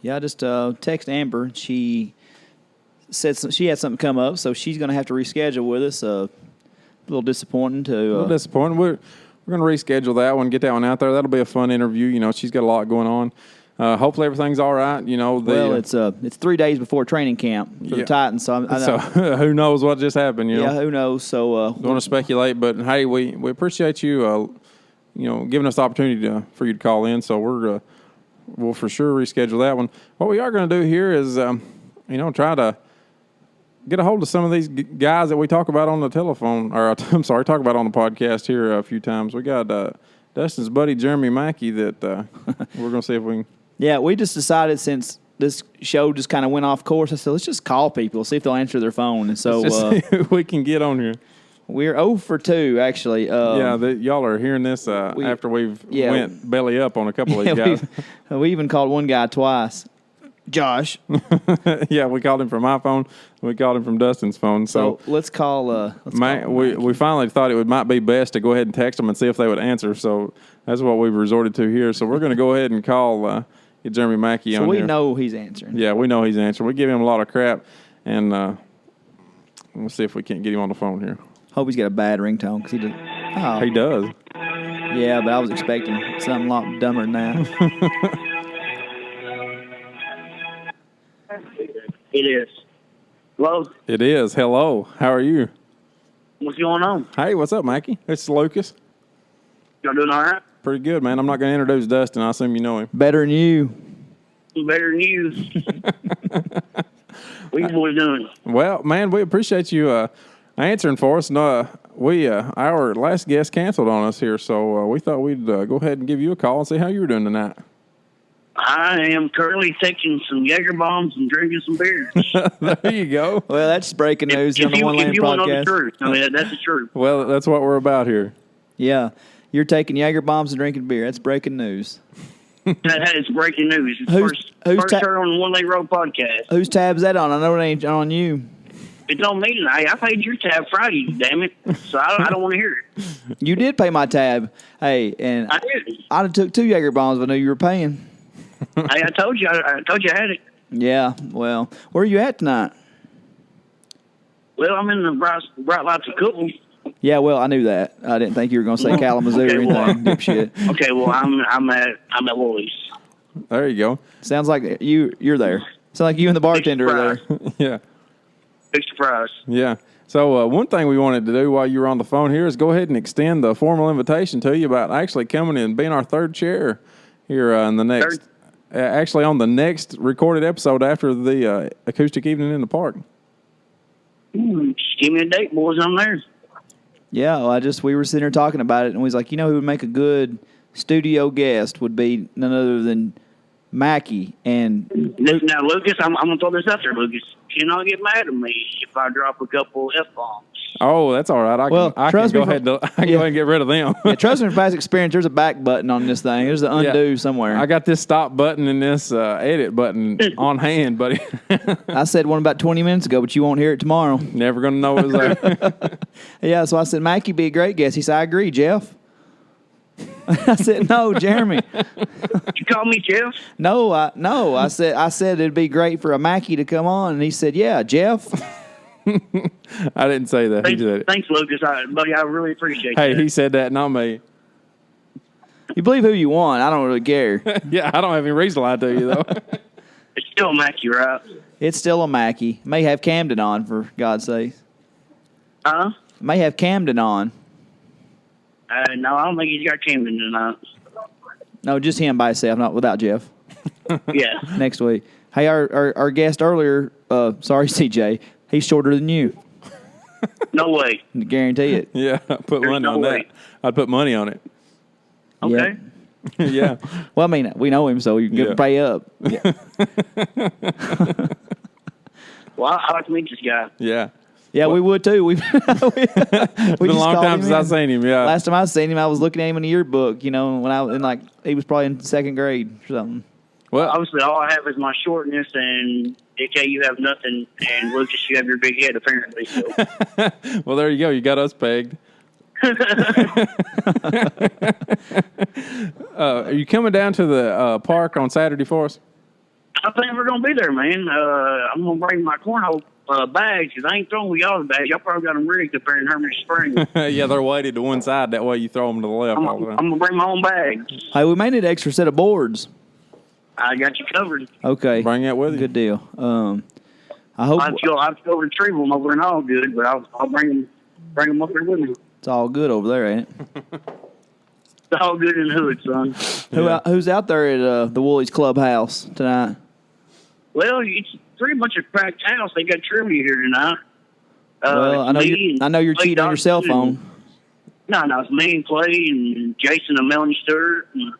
Yeah, I just text Amber. She said she had something come up, so she's going to have to reschedule with us. A little disappointing. We're going to reschedule that one, get that one out there. That'll be a fun interview. She's got a lot going on. Hopefully everything's all right. It's 3 days before training camp for the Titans, so who knows what just happened? Yeah, who knows? So don't want to speculate, but hey, we appreciate you. Giving us the opportunity for you to call in. So we'll for sure reschedule that one. What we are going to do here is try to get a hold of some of these guys that we talk about on the telephone, or talk about on the podcast here a few times. We got Dustin's buddy Jeremy Mackie that we're going to see if we can. Yeah, we just decided since this show just kind of went off course, I said let's just call people, see if they'll answer their phone, and so see if we can get on here. We're 0 for 2, actually. Y'all are hearing this after we've went belly up on a couple of these guys. We even called one guy twice. Josh. Yeah, we called him from my phone. We called him from Dustin's phone. So let's call. We finally thought it might be best to go ahead and text them and see if they would answer. So that's what we've resorted to here. So we're going to go ahead and call get Jeremy Mackie on here. So we know he's answering. Yeah, we know he's answering. We give him a lot of crap, and we'll see if we can't get him on the phone here. Hope he's got a bad ringtone because he did. Oh. He does. Yeah, but I was expecting something a lot dumber than that. It is. Hello? It is. Hello. How are you? What's going on? Hey, what's up, Mackie? It's Lucas. Y'all doing all right? Pretty good, man. I'm not going to introduce Dustin. I assume you know him. Better than you. Better than you. What you boys doing? Well, man, we appreciate you answering for us. No, our last guest canceled on us here, so we thought we'd go ahead and give you a call and see how you were doing tonight. I am currently taking some Jaeger bombs and drinking some beers. There you go. Well, that's breaking news on the One Lane If you want to know podcast. the truth, I mean, that's the truth. Well, that's what we're about here. Yeah, you're taking Jaeger bombs and drinking beer. That's breaking news. That is breaking news. It's Who's first turn on the One Lane Road podcast. Whose tab's that on? I know it ain't on you. It don't mean I paid your tab Friday, damn it. So I don't want to hear it. You did pay my tab. Hey, and I did. I'd have took 2 Jaeger bombs if I knew you were paying. Hey, I told you I had it. Yeah, well, where are you at tonight? Well, I'm in the Bright Lights of Cookville. Yeah, well, I knew that. I didn't think you were going to say Kalamazoo or anything, dipshit. Okay, well, I'm at Woolies. There you go. Sounds like you're there. Sounds like you and the bartender are there. Yeah. Big surprise. Yeah. So one thing we wanted to do while you were on the phone here is go ahead and extend the formal invitation to you about actually coming and being our third chair here in the next, actually on the next recorded episode after the acoustic evening in the park. Just give me a date, boys. I'm there. Yeah, well, we were sitting here talking about it, and we was like, who would make a good studio guest would be none other than Mackie. And Listen now, Lucas, I'm going to throw this out there, Lucas. You not get mad at me if I drop a couple F-bombs. Oh, that's all right. I can go ahead and get rid of them. Yeah, trust me from past experience, there's a back button on this thing. There's an undo somewhere. I got this stop button and this edit button on hand, buddy. I said one about 20 minutes ago, but you won't hear it tomorrow. Never going to know it was there. Yeah, so I said, Mackie be a great guest. He said, I agree, Jeff. I said, no, Jeremy. You call me Jeff? No. I said it'd be great for a Mackie to come on, and he said, yeah, Jeff. I didn't say that. He said it. Thanks, Lucas. Buddy, I really appreciate Hey, that. he said that, not me. You believe who you want. I don't really care. Yeah, I don't have any reason to lie to you, though. It's still Mackie, right? It's still a Mackie. May have Camden on, for God's sake. Huh? May have Camden on. No, I don't think he's got Camden tonight. No, just him by himself, not without Jeff. Yeah. Next week. Hey, our guest earlier, sorry, CJ, he's shorter than you. No way. I guarantee it. Yeah, put There's money no on way. that. I'd put money on it. Okay. Yeah. Yeah. Well, I mean, we know him, so you can pay up. Yeah. Well, I like to meet this guy. Yeah. Yeah, we would too. It's It's been a long time since I've seen him, yeah. Last time I seen him, I was looking at him in the yearbook, when I was in he was probably in 2nd grade or something. Well, Obviously, all I have is my shortness, and DK, you have nothing, and Lucas, you have your big head, apparently. So. well, there you go. You got us pegged. Are you coming down to the park on Saturday for us? I think we're going to be there, man. I'm going to bring my cornhole bags, because I ain't throwing with y'all's bags. Y'all probably got them rigged up there in Hermitage Springs. Yeah, they're weighted to one side. That way you throw them to the left all the I'm time. going to bring my own bags. Hey, we may need an extra set of boards. I got you covered. Okay. Bring that with you. Good deal. I hope I'll have to go retrieve them over in All Good, but I'll bring them up there with me. it's all good over there, ain't it? It's all good in the hood, son. Who's out there at the Woolies Clubhouse tonight? Well, it's pretty much a cracked house. They got trivia here tonight. Well, I know you're cheating on your cell phone. No, it's me and Clay and Jason and Melanie Stewart. And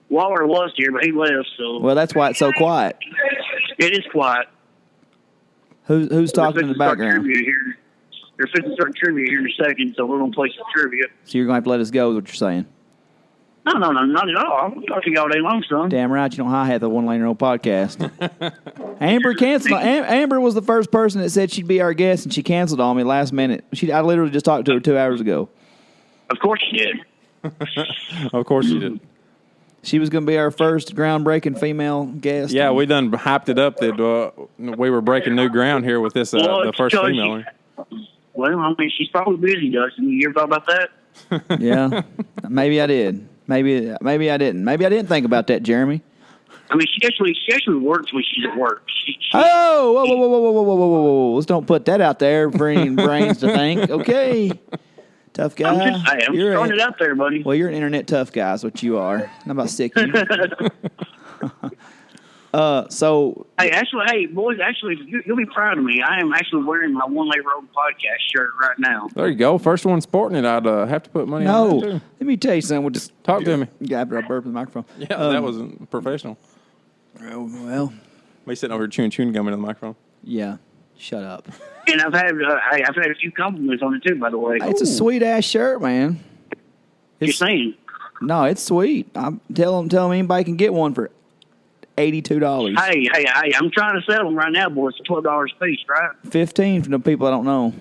Waller was here, but he left. So Well, that's why it's so quiet. it is quiet. Who's talking in the background? Here. they're fixing to start trivia here in a second, so we're going to play some trivia. So you're going to have to let us go, is what you're saying? No, not at all. I'm talking all day long, son. Damn right, you don't hi-hat the One Laner Old podcast. Amber canceled. Amber was the first person that said she'd be our guest, and she canceled on me last minute. I literally just talked to her 2 hours ago. Of course she did. Of course you did. She was going to be our first groundbreaking female guest. Yeah, we done hyped it up that we were breaking new ground here with this the first female. Well, I mean, she's probably busy, Dustin. You ever thought about that? Yeah, maybe I did. Maybe I didn't. Maybe I didn't think about that, Jeremy. I mean, she actually works when she's at work. Whoa. Let's don't put that out there for any brains to think. Okay. Tough guy. I'm throwing it out there, buddy. Well, you're an internet tough guy, is what you are. Not about sick. So. Hey, boys, you'll be proud of me. I am actually wearing my One Lay Road podcast shirt right now. There you go. First one sporting it. I'd have to put money on that, too. Let me tell you something. We'll just talk to me. After I burp in the microphone. Yeah, that wasn't professional. Well. Me sitting over here chewing gum into the microphone. Yeah. Shut up. And I've had a few compliments on it, too, by the way. It's a sweet-ass shirt, man. You're saying? No, it's sweet. Tell them anybody can get one for $82. Hey, I'm trying to sell them right now, boys. It's $12 a piece, right? $15 for the people I don't know.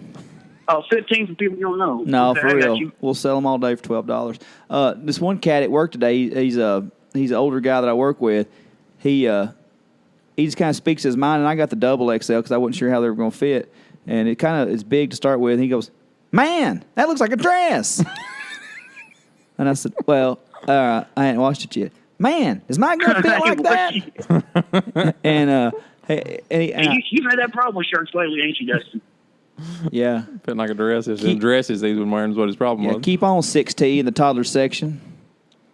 Oh, $15 for people you don't know. No, okay, for real. We'll sell them all day for $12. This one cat at work today, he's an older guy that I work with. He just kind of speaks his mind, and I got the double XL because I wasn't sure how they were going to fit. And it's big to start with. And he goes, "Man, that looks like a dress." And I said, "Well, I hadn't washed it yet." "Man, is mine going to fit like that?" You've had that problem with shirts lately, ain't you, Dustin? Yeah. Fitting like a dress. It's the dresses he's been wearing is what his problem was. Keep on 6T in the toddler section.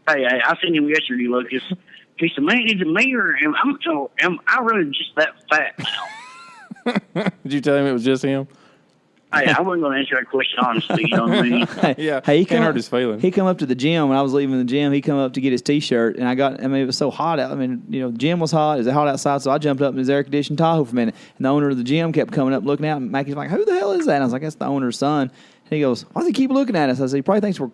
Hey, I seen him yesterday, Lucas. He said, "Man, is it me or am I really just that fat now?" Did you tell him it was just him? Hey, I wasn't going to answer that question honestly. You know what I mean? Yeah. Hey, can't hurt his feelings. He come up to the gym when I was leaving the gym. He come up to get his T-shirt, and it was so hot out. I mean, the gym was hot. It was hot outside, so I jumped up in his air-conditioned Tahoe for a minute. And the owner of the gym kept coming up, looking out, and Mackie's like, "Who the hell is that?" And I was like, "That's the owner's son." And he goes, "Why does he keep looking at us?" I said, "He probably thinks we're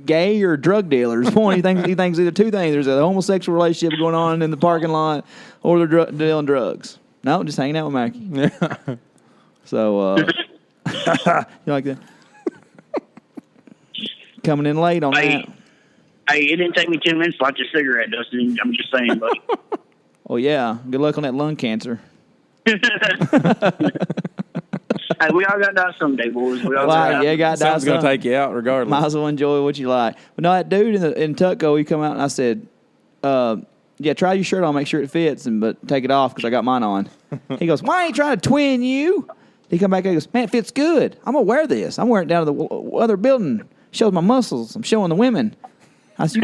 gay or drug dealers." He thinks either two things. There's a homosexual relationship going on in the parking lot, or they're dealing drugs. No, just hanging out with Mackie. Yeah. So, you like that? Coming in late on that. Hey, it didn't take me 10 minutes to light your cigarette, Dustin. I'm just saying, buddy. Oh, yeah. Good luck on that lung cancer. Hey, we all got to die someday, boys. We all got to die. Something's going to take you out regardless. Might as well enjoy what you like. But no, that dude in Tutco, he come out and I said, "Yeah, try your shirt on, make sure it fits, but take it off because I got mine on." He goes, "Why ain't trying to twin you?" He come back and goes, "Man, it fits good. I'm going to wear this. I'm wearing it down to the other building. Shows my muscles. I'm showing the women." I said,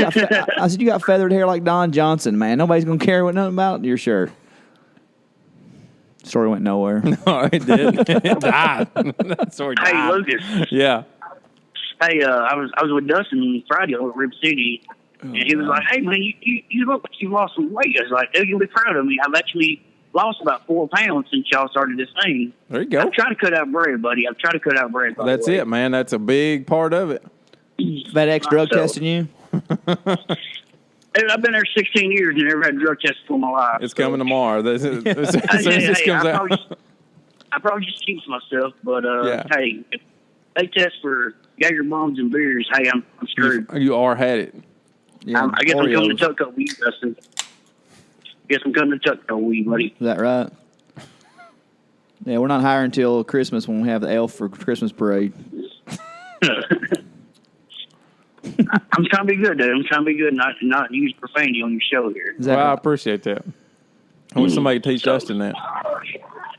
"You got feathered hair like Don Johnson, man. Nobody's going to care nothing about your shirt." Story went nowhere. No, it did. It died. Story died. Hey, Lucas. Yeah. Hey, I was with Dustin Friday over at Rib City, and he was like, "Hey, man, you look like you lost some weight." I was like, "Dude, you'll be proud of me. I've actually lost about 4 pounds since y'all started this thing." There you go. I'm trying to cut out bread, buddy. I'm trying to cut out bread. That's it, man. That's a big part of it. FedEx drug testing you? I've been there 16 years and never had a drug test for my life. It's coming tomorrow. As soon as this comes out. I probably just keeps myself, but yeah. Hey, if they test for Jaeger bombs and beers, hey, I'm screwed. You are had it. Yeah, I guess I'm coming to Tutco with you, Dustin. Guess I'm coming to Tutco with you, buddy. Is that right? Yeah, we're not hiring until Christmas when we have the elf for Christmas parade. I'm trying to be good, dude. I'm trying to be good and not use profanity on your show here. Well, I appreciate that. I wish somebody could teach Dustin that.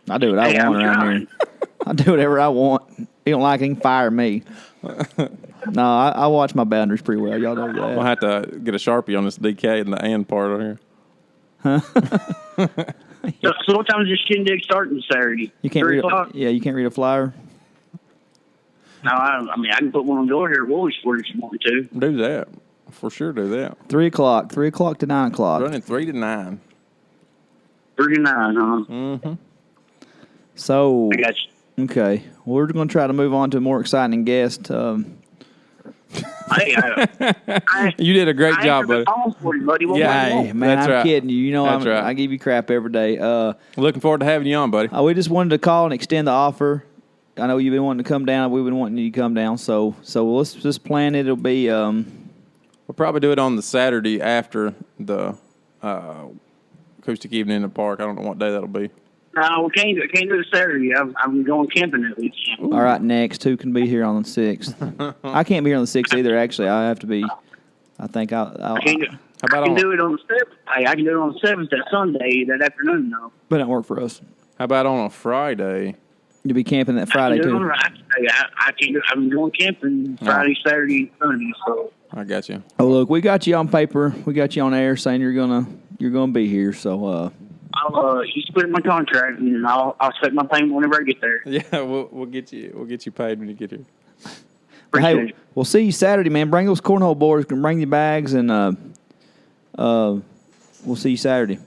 I do what I want around here. I do whatever I want. He don't like it, he can fire me. No, I watch my boundaries pretty well. Y'all know that. I'll have to get a Sharpie on this DK and the and part on here. Huh? So what time is your shindig starting Saturday? You can't 3 read o'clock? you can't read a flyer. No, I mean, I can put one on the door here at Woolies for you if you want to. Do that. For sure do that. 3 o'clock. 3 o'clock to 9 o'clock. Running 3 to 9. 3 to 9, huh? Mm-hmm. So, I got you. Okay. Well, we're going to try to move on to a more exciting guest. Hey, You did a great job, buddy. Buddy. Hey, man, That's I'm right. kidding you. You know, That's right. I give you crap every day. Looking forward to having you on, buddy. We just wanted to call and extend the offer. I know you've been wanting to come down. We've been wanting you to come down. So let's just plan it. It'll be We'll probably do it on the Saturday after the acoustic evening in the park. I don't know what day that'll be. No, we can't do it Saturday. I'm going camping that weekend. all right. Next, who can be here on the 6th? I can't be here on the 6th either. Actually, I have to be. I think I'll I can do it on the 7th. Hey, I can do it on the 7th, that Sunday, that afternoon, though. but it won't work for us. How about on a Friday? You'll be camping that Friday too. I can do. I'm going camping Friday, Saturday, Sunday. So I got you. Oh, look, we got you on paper. We got you on air saying you're gonna be here. So you split my contract, and I'll set my payment whenever I get there. Yeah, we'll get you paid when you get here. hey, we'll see you Saturday, man. Bring those cornhole boards. Bring your bags, and we'll see you Saturday.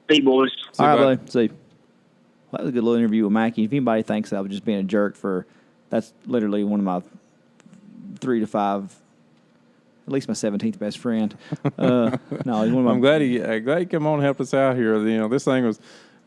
See you, boys. All right, buddy. buddy. See. Well, that was a good little interview with Mackie. If anybody thinks I was just being a jerk that's literally one of my 3 to 5, at least my 17th best friend. No, he's one of my. I'm glad he came on and helped us out here. You know, this thing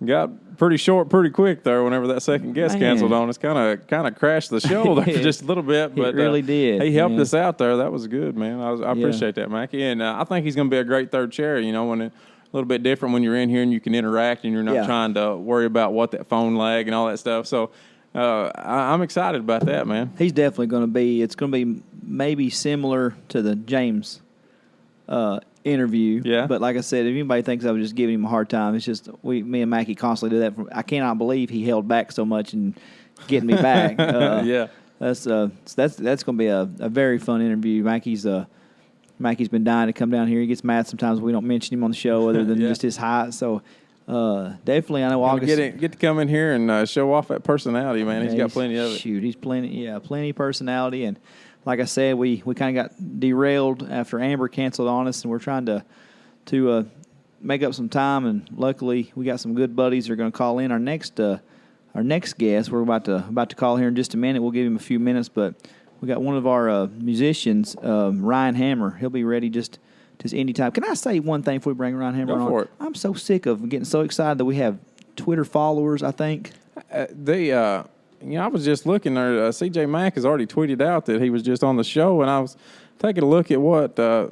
got pretty short pretty quick there whenever that second guest canceled on us. Kind of crashed the show there for just a little bit. But it really did. He helped us out there. That was good, man. I appreciate that, Mackie. And I think he's going to be a great third chair, you know, when a little bit different when you're in here and you can interact and you're not trying to worry about what that phone lag and all that stuff. So I'm excited about that, man. He's definitely going to be. It's going to be maybe similar to the James interview. Yeah. But like I said, if anybody thinks I was just giving him a hard time, it's just me and Mackie constantly do that. I cannot believe he held back so much in getting me back. Yeah. That's going to be a very fun interview. Mackie's been dying to come down here. He gets mad sometimes we don't mention him on the show other than just his height. So definitely, I know August. Get to come in here and show off that personality, man. He's got plenty of it. Shoot, he's plenty of personality. And like I said, we kind of got derailed after Amber canceled on us, and we're trying to make up some time. And luckily, we got some good buddies that are going to call in. Our next guest, we're about to call here in just a minute. We'll give him a few minutes, but we got one of our musicians, Ryan Hammer. He'll be ready just any time. Can I say one thing before we bring Ryan Hammer on? Go for it. I'm so sick of getting so excited that we have Twitter followers, I think. I was just looking there. CJ Mack has already tweeted out that he was just on the show, and I was taking a look at what they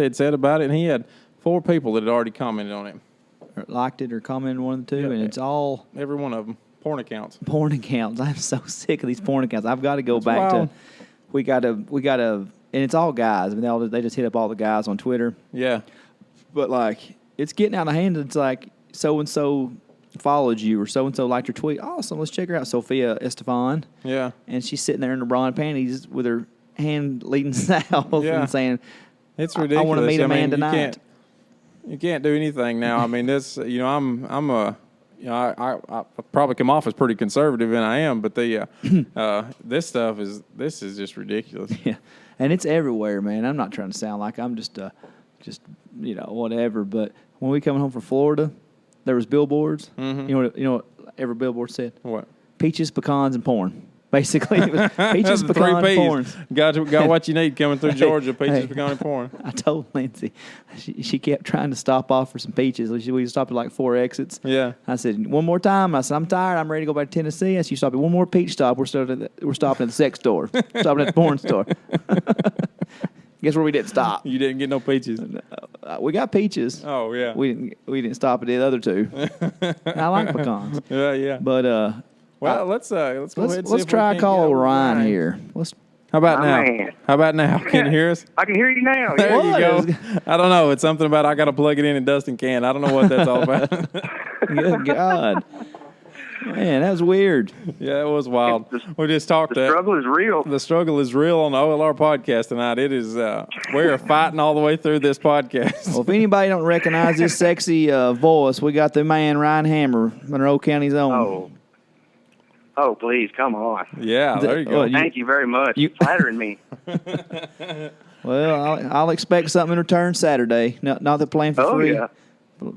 had said about it, and he had 4 people that had already commented on it. Or liked it or commented one of the two, Yeah. and it's all Every one of them. Porn accounts. porn accounts. I'm so sick of these porn accounts. I've got to go That's back wild. to. We gotta, and it's all guys. I mean, they just hit up all the guys on Twitter. Yeah. But like, it's getting out of hand. It's like so and so followed you or so and so liked your tweet. Awesome, let's check her out, Sophia Estefan. Yeah. And she's sitting there in her bra and panties with her hand leading south and saying, It's ridiculous. I want to meet a man tonight. You can't do anything now. I mean, this. I probably come off as pretty conservative, and I am. But this stuff is just ridiculous. Yeah, and it's everywhere, man. I'm not trying to sound like I'm just whatever. But when we coming home from Florida, there was billboards. Mm-hmm. You know what every billboard said? What? Peaches, pecans, and porn. Basically, it was peaches, the pecan, 3 Ps. porn. Got what you need coming through Georgia. Peaches, pecan, and porn. I told Lindsay, she kept trying to stop off for some peaches. We stopped at like 4 exits. Yeah. I said, one more time. I said, I'm tired. I'm ready to go back to Tennessee. I said, you stop at one more peach stop. We're stopping at the sex store. Stopping at the porn store. Guess where we didn't stop? You didn't get no peaches. We got peaches. Oh yeah. We didn't stop at the other 2. I like pecans. Yeah. But well, let's go ahead. And see let's if try we to can call get Ryan Ryan here. How about Oh, now? man. How about now? Can you hear us? I can hear you now. There Yeah. you go. I don't know. It's something about I got to plug it in and Dustin can. I don't know what that's all about. Good God. Man, that was weird. Yeah, it was wild. We just talked The that. struggle is real. The struggle is real on the OLR podcast tonight. It is. We are fighting all the way through this podcast. Well, if anybody don't recognize this sexy voice, we got the man Ryan Hammer, Monroe County's own. Oh, please, come on. Yeah, there you go. Thank you very much. you- Flattering me. Well, I'll expect something in return Saturday. Not that playing for free. Yeah.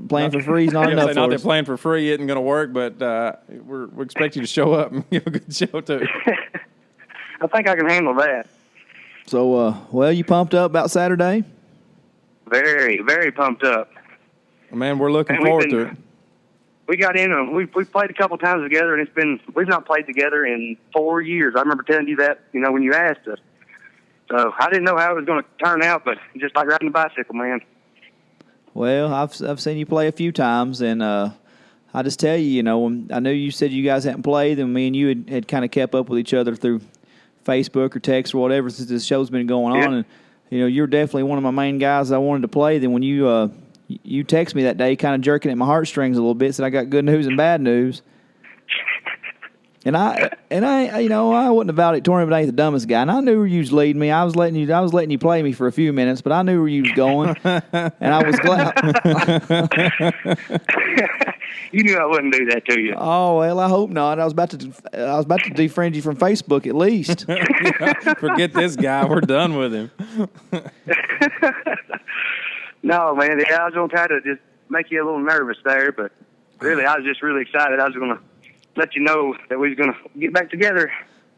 Playing for free is not enough for not that us. playing for free isn't going to work, but we expect you to show up and give a good show, too. I think I can handle that. So, well, you pumped up about Saturday? Very, very pumped up. Man, we're looking forward to it. We got in and we played a couple times together, and we've not played together in 4 years. I remember telling you that, when you asked us. So I didn't know how it was going to turn out, but just like riding a bicycle, man. Well, I've seen you play a few times, and I just tell you, when I know you said you guys hadn't played, and me and you had kind of kept up with each other through Facebook or text or whatever since this show's been going on, and you're definitely one of my main guys I wanted to play. Then when you text me that day, kind of jerking at my heartstrings a little bit, said I got good news and bad news. And I wasn't a valedictorian, but I ain't the dumbest guy. And I knew where you was leading me. I was letting you play me for a few minutes, but I knew where you was going, and I was glad. You knew I wouldn't do that to you. Oh well, I hope not. I was about to defriend you from Facebook at least. Forget this guy. We're done with him. No, man. I was going to try to just make you a little nervous there, but really, I was just really excited. I was going to let you know that we was going to get back together.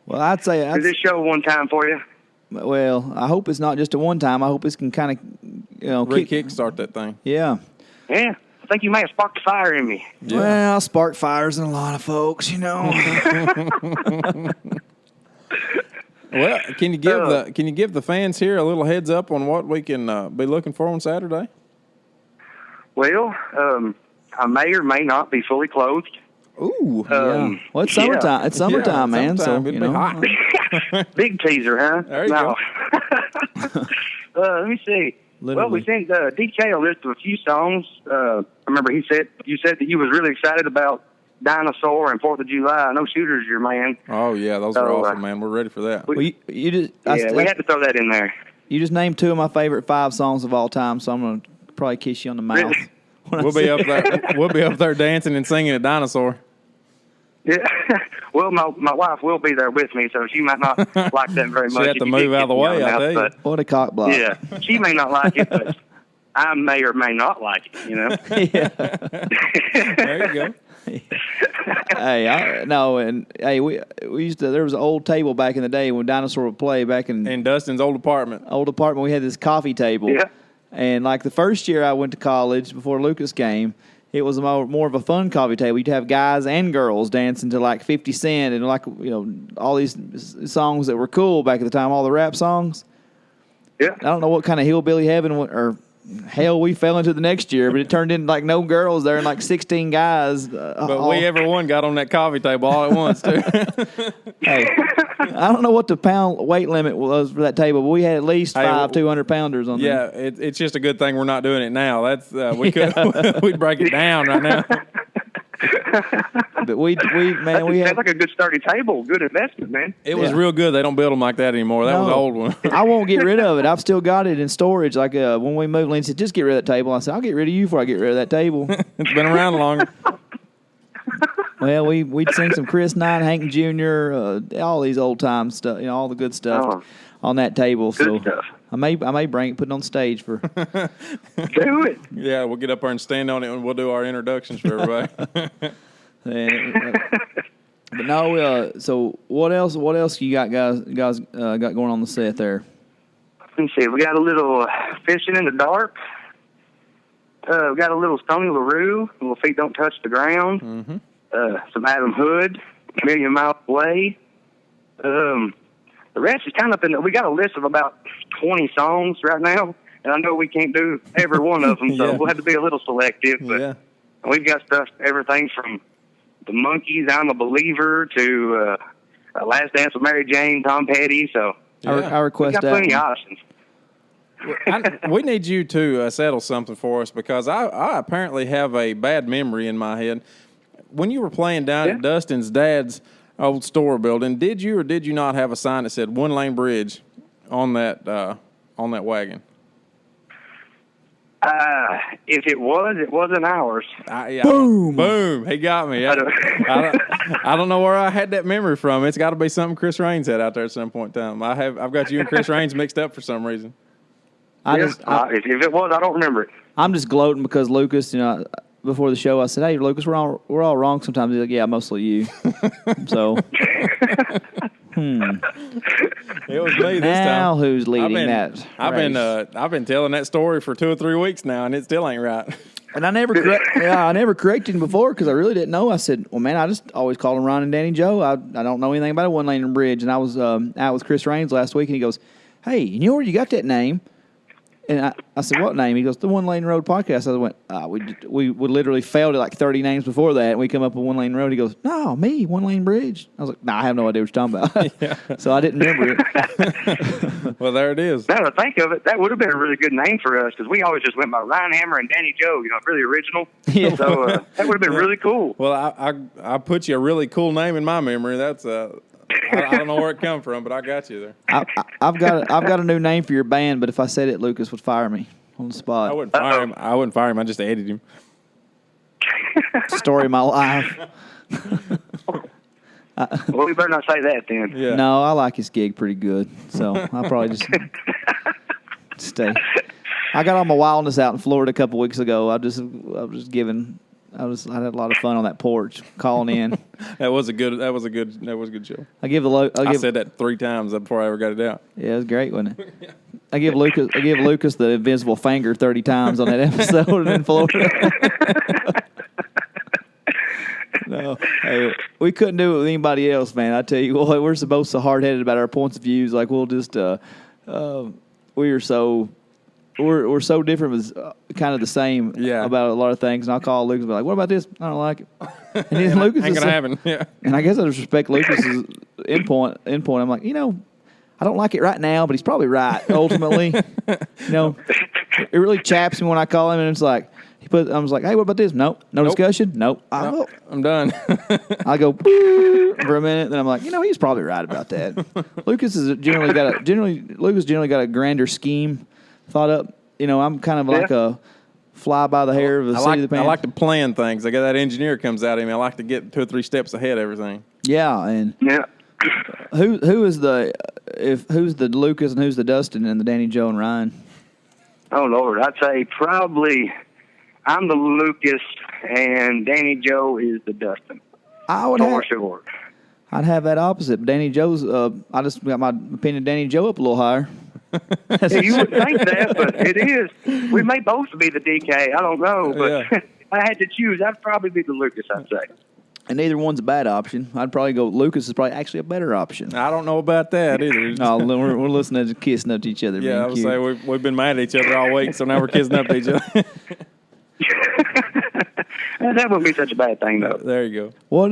Well, I'd say do this show one time for you. Well, I hope it's not just a one time. I hope this can kind of, kickstart that thing. Yeah. Yeah. I think you may have sparked a fire in me. Yeah. Well, spark fires in a lot of folks, Well, can you give the fans here a little heads up on what we can be looking for on Saturday? Well, I may or may not be fully clothed. Ooh, yeah. Well, it's summertime. Yeah. It's summertime, man. Summertime. So hot. Big teaser, huh? There you go. Let me see. Literally. Well, we sent DK a list of a few songs. I remember you said that you was really excited about Dinosaur and 4th of July. I know Shooter's your man. Oh yeah, those are awesome, man. We're ready for that. We had to throw that in there. You just named 2 of my favorite 5 songs of all time, so I'm gonna probably kiss you on the mouth. Really? We'll be up there. We'll be up there dancing and singing a Dinosaur. Yeah. Well, my wife will be there with me, so she might not like that very much. She had to move out of the way, I tell you. What a cock block. Yeah, she may not like it, but I may or may not like it, Yeah. There you go. We used to. There was an old table back in the day when Dinosaur would play back in Dustin's old apartment. We had this coffee table. Yeah. And like the first year I went to college before Lucas came, it was more of a fun coffee table. You'd have guys and girls dancing to like 50 Cent and all these songs that were cool back at the time, all the rap songs. Yeah. I don't know what kind of hillbilly heaven or hell we fell into the next year, but it turned into like no girls there and like 16 guys. But everyone got on that coffee table all at once, too. Hey, I don't know what the pound weight limit was for that table, but we had at least 5 200-pounders on there. Yeah, it's just a good thing we're not doing it now. That's we'd break it down right now. But we had like a good sturdy table, good investment, man. It was real good. They don't build them like that anymore. That was an old one. I won't get rid of it. I've still got it in storage. Like when we moved, Lynn said, "Just get rid of that table." I said, "I'll get rid of you before I get rid of that table." It's been around longer. Well, we'd sing some Chris Knight, Hank Jr., all these old time stuff, all the good stuff on that table. Good stuff. I may bring it, put it on stage for. Do it. Yeah, we'll get up there and stand on it, and we'll do our introductions for everybody. But no, so what else you got, guys got going on the set there? Let me see. We got a little Fishing in the Dark. We got a little Stony LaRue, Little Feet Don't Touch the Ground. Mm-hmm. Some Adam Hood, Million Miles Away. The rest is kind of we got a list of about 20 songs right now, and I know we can't do every one of them, so we'll have to be a little selective. But we've got stuff, everything from the Monkees, I'm a Believer, to Last Dance with Mary Jane, Tom Petty. So I request we got plenty of options. We need you to settle something for us because I apparently have a bad memory in my head. When you were playing down at Dustin's dad's old store building, did you or did you not have a sign that said 1-lane bridge on that wagon? If it was, it wasn't ours. Boom! He got me. I don't know where I had that memory from. It's got to be something Chris Raines had out there at some point in time. I've got you and Chris Raines mixed up for some reason. If it was, I don't remember it. I'm just gloating because Lucas, before the show, I said, "Hey, Lucas, we're all wrong sometimes." He's like, "Yeah, mostly you." So, It was me this time. now who's leading that? I've been telling that story for 2 or 3 weeks now, and it still ain't right. And I never corrected him before because I really didn't know. I said, "Well, man, I just always called him Ron and Danny Joe. I don't know anything about a one-lane bridge." And I was out with Chris Raines last week, and he goes, "Hey, you know where you got that name?" And I said, "What name?" He goes, "The One Lane Road Podcast." I went, we literally failed at like 30 names before that, and we come up with One Lane Road. He goes, "No, me, One Lane Bridge." I was like, "Nah, I have no idea what you're talking about." Yeah. So I didn't remember it. Well, there it is. Now to think of it, that would have been a really good name for us because we always just went by Ryan Hammer and Danny Joe. Really original. Yeah. So that would have been really cool. Well, I put you a really cool name in my memory. That's I don't know where it come from, but I got you there. I've got a new name for your band, but if I said it, Lucas would fire me on the spot. I wouldn't fire him. I wouldn't fire him. I just added him. Story of my life. Well, we better not say that then. Yeah. No, I like his gig pretty good, so I'll probably just stay. I got all my wildness out in Florida a couple weeks ago. I had a lot of fun on that porch calling in. That was a good show. I said that 3 times before I ever got it out. Yeah, it was great, wasn't it? Yeah. I give Lucas the invisible finger 30 times on that episode in Florida. No, hey, we couldn't do it with anybody else, man. I tell you what, we're supposed so hard-headed about our points of views. Like we'll just we're so different, but kind of the same about a lot of things. And I'll call Lucas and be like, "What about this? I don't like it." And then Lucas ain't gonna happen. Yeah. And I guess I just respect Lucas's input. I'm like, I don't like it right now, but he's probably right. Ultimately, it really chaps me when I call him, and it's like I was like, "Hey, what about this?" Nope. No discussion. Nope. I'm done. I go for a minute, then I'm like, he's probably right about that. Lucas generally got a grander scheme thought up. I'm kind of like a fly by the hair of the seat of the pants. I like to plan things. I got that engineer comes out of me. I like to get 2 or 3 steps ahead of everything. Yeah, and who's the Lucas and who's the Dustin and the Danny Joe and Ryan? Oh Lord, I'd say probably I'm the Lucas and Danny Joe is the Dustin. Sure. I'd have that opposite. But Danny Joe's. I just got my opinion of Danny Joe up a little higher. Yeah, you would think that, but it is. We may both be the DK. I don't know, but if I had to choose, I'd probably be the Lucas, I'd say. And neither one's a bad option. I'd probably go Lucas is probably actually a better option. I don't know about that either. No, we're listening to kissing up to each other. Yeah, I would say we've been mad at each other all week, so now we're kissing up to each other. That wouldn't be such a bad thing, though. There you go. What?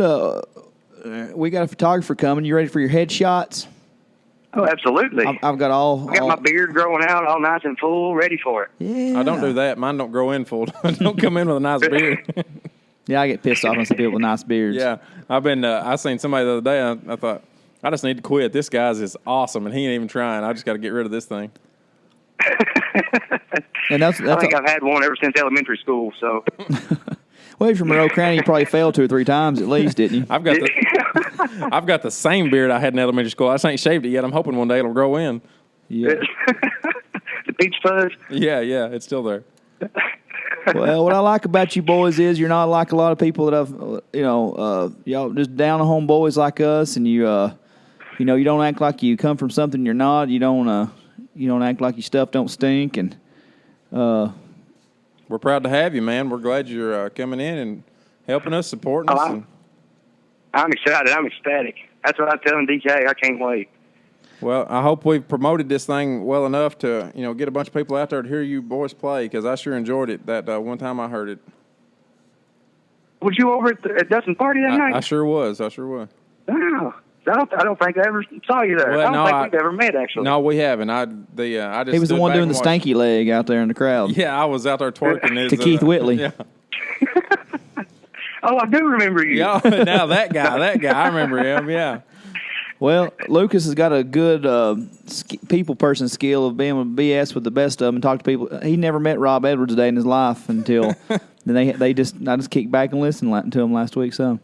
We got a photographer coming. You ready for your headshots? Oh, absolutely. I've got I got my beard growing out all nice and full, ready for it. Yeah. I don't do that. Mine don't grow in full. Don't come in with a nice beard. Yeah, I get pissed off when I see people with nice beards. Yeah, I've been. I seen somebody the other day. I thought I just need to quit. This guy's is awesome, and he ain't even trying. I just got to get rid of this thing. And I think I've had one ever since elementary school. So. Well, if you're from Monroe County, you probably failed 2 or 3 times at least, didn't you? I've got the same beard I had in elementary school. I just ain't shaved it yet. I'm hoping one day it'll grow in. Yeah. The peach fuzz. Yeah, it's still there. Well, what I like about you boys is you're not like a lot of people that I've, y'all just down home boys like us, and you don't act like you come from something you're not. You don't act like your stuff don't stink, and we're proud to have you, man. We're glad you're coming in and helping us, supporting us. I'm excited. I'm ecstatic. That's what I'm telling DK. I can't wait. Well, I hope we've promoted this thing well enough to, get a bunch of people out there to hear you boys play, because I sure enjoyed it that one time I heard it. Was you over at Dustin's party that night? I sure was. Oh, I don't think I ever saw you there. Well, I don't think we've ever met, actually. No, we haven't. I just he was the one doing the stanky leg out there in the crowd. Yeah, I was out there twerking. To Keith Whitley. Yeah. Oh, I do remember you. Yeah, now that guy, I remember him, yeah. Well, Lucas has got a good people person skill of being able to BS with the best of them and talk to people. He never met Rob Edwards a day in his life until then. I just kicked back and listened to him last week. So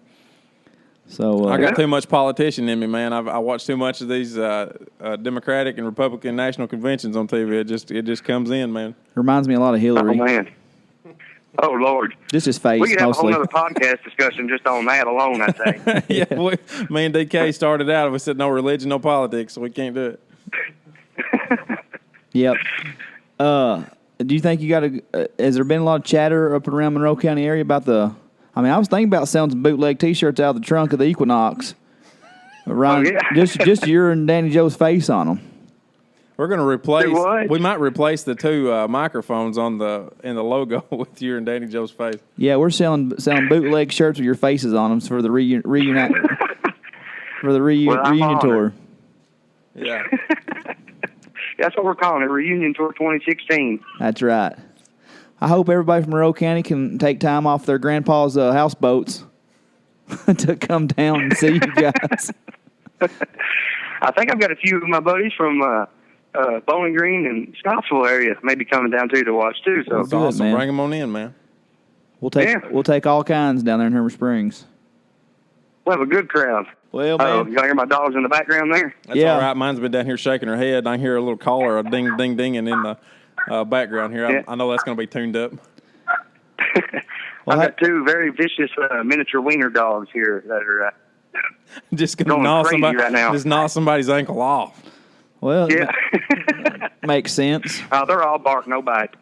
I got too much politician in me, man. I watched too much of these Democratic and Republican national conventions on TV. It just comes in, man. Reminds me a lot of Hillary. Oh man. Oh, Lord. Just his face, We could have mostly. a whole other podcast discussion just on that alone, I think. Yeah, me and DK started out. We said no religion, no politics, so we can't do it. Yep. Do you think you got to? Has there been a lot of chatter up and around Monroe County area about the? I mean, I was thinking about selling some bootleg T-shirts out of the trunk of the Equinox. Ryan, just your and Danny Joe's face on them. We're going to replace. Do what? We might replace the two microphones in the logo with your and Danny Joe's face. Yeah, we're selling bootleg shirts with your faces on them for the reunion I'm tour. Yeah. That's what we're calling it, Reunion Tour 2016. That's right. I hope everybody from Monroe County can take time off their grandpa's houseboats to come down and see you guys. I think I've got a few of my buddies from Bowling Green and Scottsville area maybe coming down to watch too. So Good, Awesome. man. Bring them on in, man. We'll take all kinds down there in Hermitage Springs. we'll have a good crowd. Well, man. Y'all hear my dogs in the background there? That's all right. Mine's been down here shaking her head. I hear a little caller, a ding, ding, dinging in the background here. Yeah. I know that's going to be tuned up. I've got two very vicious miniature wiener dogs here that are Just going to going gnaw crazy somebody, right now. just gnaw somebody's ankle off. Well, yeah. makes sense. They're all bark, no bite.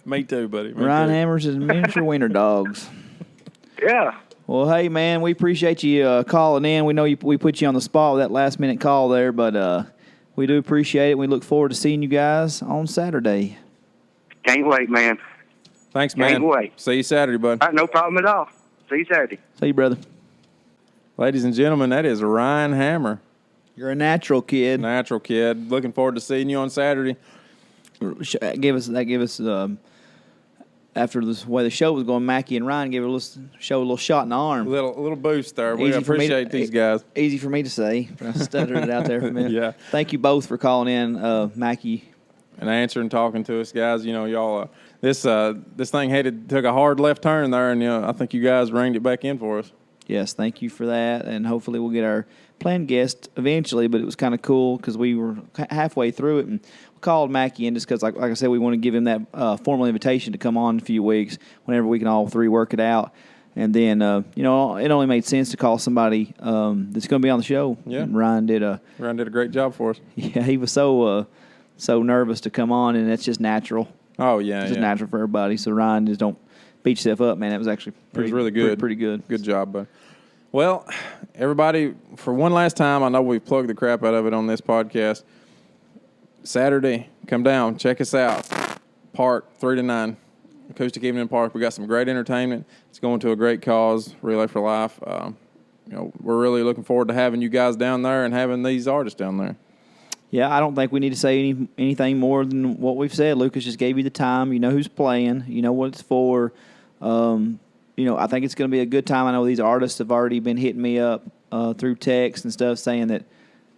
Me too, buddy. Me Ryan too. Hammers is miniature wiener dogs. Yeah. Well, hey, man, we appreciate you calling in. We know we put you on the spot with that last-minute call there, but we do appreciate it. We look forward to seeing you guys on Saturday. Can't wait, man. Thanks, man. Can't wait. See you Saturday, bud. All right, no problem at all. See you Saturday. See you, brother. Ladies and gentlemen, that is Ryan Hammer, You're a natural kid. natural kid. Looking forward to seeing you on Saturday. That gave us after the way the show was going, Mackie and Ryan gave a little shot in the arm. A little boost there. We Easy for me to- appreciate these guys. Easy for me to say. I stuttered it out there for a minute. Yeah. Thank you both for calling in, Mackie. And answering, talking to us, guys. You know, y'all, this thing took a hard left turn there, and I think you guys reined it back in for us. Yes, thank you for that, and hopefully we'll get our planned guest eventually, but it was kind of cool because we were halfway through it, and we called Mackie in just because, like I said, we want to give him that formal invitation to come on in a few weeks whenever we can all three work it out. And then, it only made sense to call somebody that's going to be on the show. Yeah. And Ryan did a great job for us. Yeah, he was so nervous to come on, and that's just natural. Oh, yeah. It's just yeah. natural for everybody. So, Ryan, just don't beat yourself up, man. That was actually It was really good. Pretty good. Good job, bud. Well, everybody, for one last time, I know we've plugged the crap out of it on this podcast. Saturday, come down, check us out. Park, 3 to 9, Acoustic Evening Park. We got some great entertainment. It's going to a great cause, Relay for Life. We're really looking forward to having you guys down there and having these artists down there. Yeah, I don't think we need to say anything more than what we've said. Lucas just gave you the time. You know who's playing. You know what it's for. I think it's going to be a good time. I know these artists have already been hitting me up through text and stuff saying that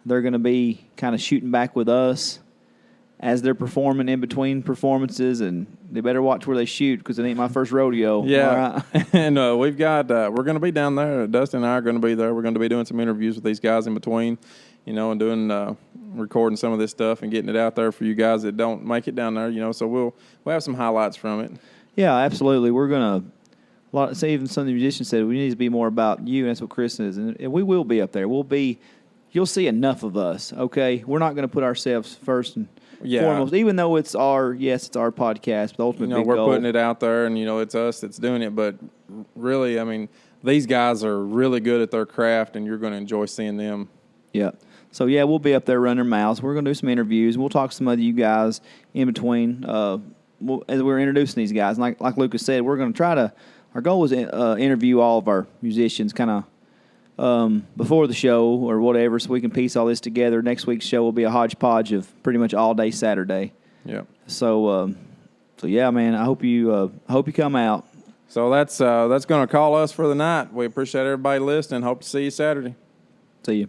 they're going to be kind of shooting back with us as they're performing in between performances, and they better watch where they shoot because it ain't my first rodeo. Yeah, All right. and we've got we're going to be down there. Dustin and I are going to be there. We're going to be doing some interviews with these guys in between, and doing recording some of this stuff and getting it out there for you guys that don't make it down there. So we'll have some highlights from it. Yeah, absolutely. We're going to say even some of the musicians said we need to be more about you, and that's what Chris is, and we will be up there. You'll see enough of us. Okay, we're not going to put ourselves first and foremost, even though it's our podcast. But the ultimate big we're goal. putting it out there, and it's us that's doing it. But really, I mean, these guys are really good at their craft, and you're going to enjoy seeing them. Yeah. So we'll be up there running our mouths. We're going to do some interviews. We'll talk to some of you guys in between as we're introducing these guys. And like Lucas said, we're going to try to. Our goal is to interview all of our musicians kind of before the show or whatever, so we can piece all this together. Next week's show will be a hodgepodge of pretty much all day Saturday. Yeah. So yeah, man. I hope you come out. So that's going to call us for the night. We appreciate everybody listening. Hope to see you Saturday. See you.